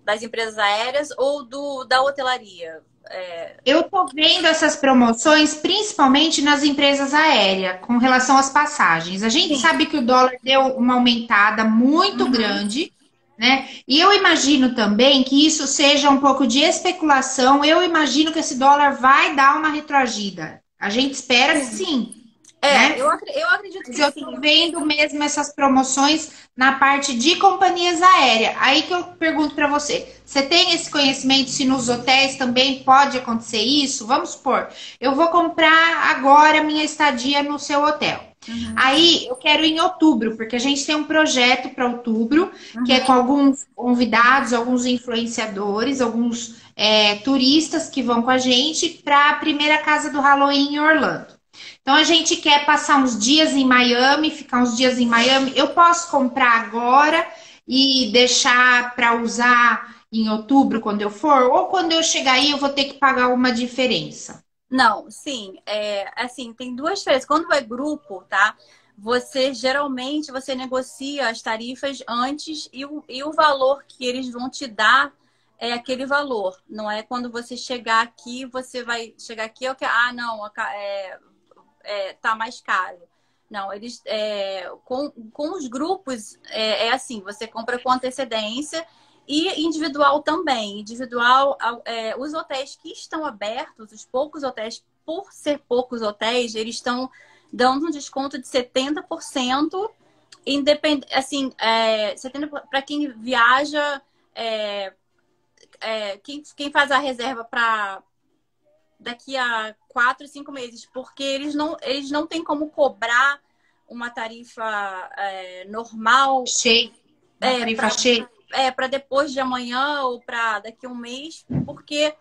das empresas aéreas ou da hotelaria? É, Eu tô vendo essas promoções principalmente nas empresas aéreas, com relação às passagens. A gente sim. sabe que o dólar deu uma aumentada muito Uhum. grande, né? E eu imagino também que isso seja um pouco de especulação. Eu imagino que esse dólar vai dar uma retroagida. A gente espera que Sim. sim, né? Eu acredito Mas que eu tô sim. vendo mesmo essas promoções na parte de companhias aéreas. Aí que eu pergunto para você, você tem esse conhecimento se nos hotéis também pode acontecer isso? Vamos supor, eu vou comprar agora minha estadia no seu hotel. Uhum. Aí eu quero ir em outubro, porque a gente tem um projeto para outubro, que é com Uhum. alguns convidados, alguns influenciadores, alguns turistas que vão com a gente para a primeira casa do Halloween em Orlando. Então a gente quer passar uns dias em Miami, ficar uns dias em Miami. Eu posso comprar agora e deixar para usar em outubro quando eu for? Ou quando eu chegar aí eu vou ter que pagar uma diferença? Não, sim, assim, tem duas diferenças. Quando é grupo, tá? Você geralmente você negocia as tarifas antes e o valor que eles vão te dar é aquele valor. Não é quando você chegar aqui, você vai chegar aqui, não, tá mais caro. Não, com os grupos é assim, você compra com antecedência e individual também. Individual, os hotéis que estão abertos, os poucos hotéis, por ser poucos hotéis, eles estão dando um desconto de 70%, independente, assim, 70 para quem viaja, quem faz a reserva para daqui a 4, 5 meses, porque eles não têm como cobrar uma tarifa normal Cheio, uma tarifa cheia. para depois de amanhã ou para daqui a um mês, porque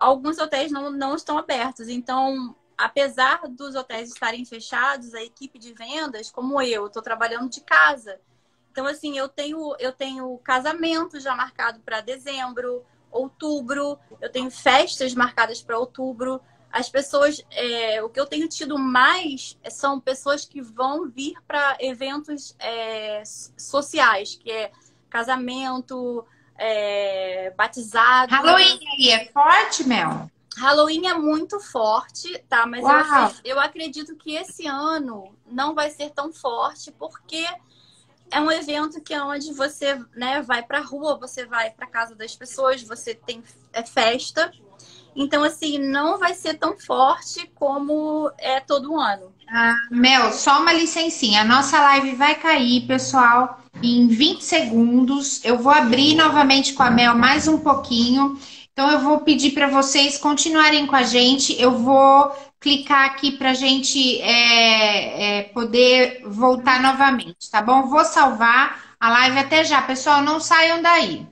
alguns hotéis não estão abertos. Então, apesar dos hotéis estarem fechados, a equipe de vendas, como eu, estou trabalhando de casa. Então, assim, eu tenho casamento já marcado para dezembro, outubro, eu tenho festas marcadas para outubro. As pessoas, o que eu tenho tido mais são pessoas que vão vir para eventos sociais, que é casamento, batizado. Halloween aí é forte, Mel? Halloween é muito forte, tá? Mas Uau! eu acredito que esse ano não vai ser tão forte, porque é um evento que é onde você, né, vai pra rua, você vai pra casa das pessoas, você tem festa. Então, assim, não vai ser tão forte como é todo ano. Mel, só uma licencinha. A nossa live vai cair, pessoal, em 20 segundos. Eu vou abrir novamente com a Mel mais um pouquinho. Então, eu vou pedir para vocês continuarem com a gente. Eu vou clicar aqui para a gente poder voltar novamente, tá bom? Vou salvar a live até já, pessoal. Não saiam daí.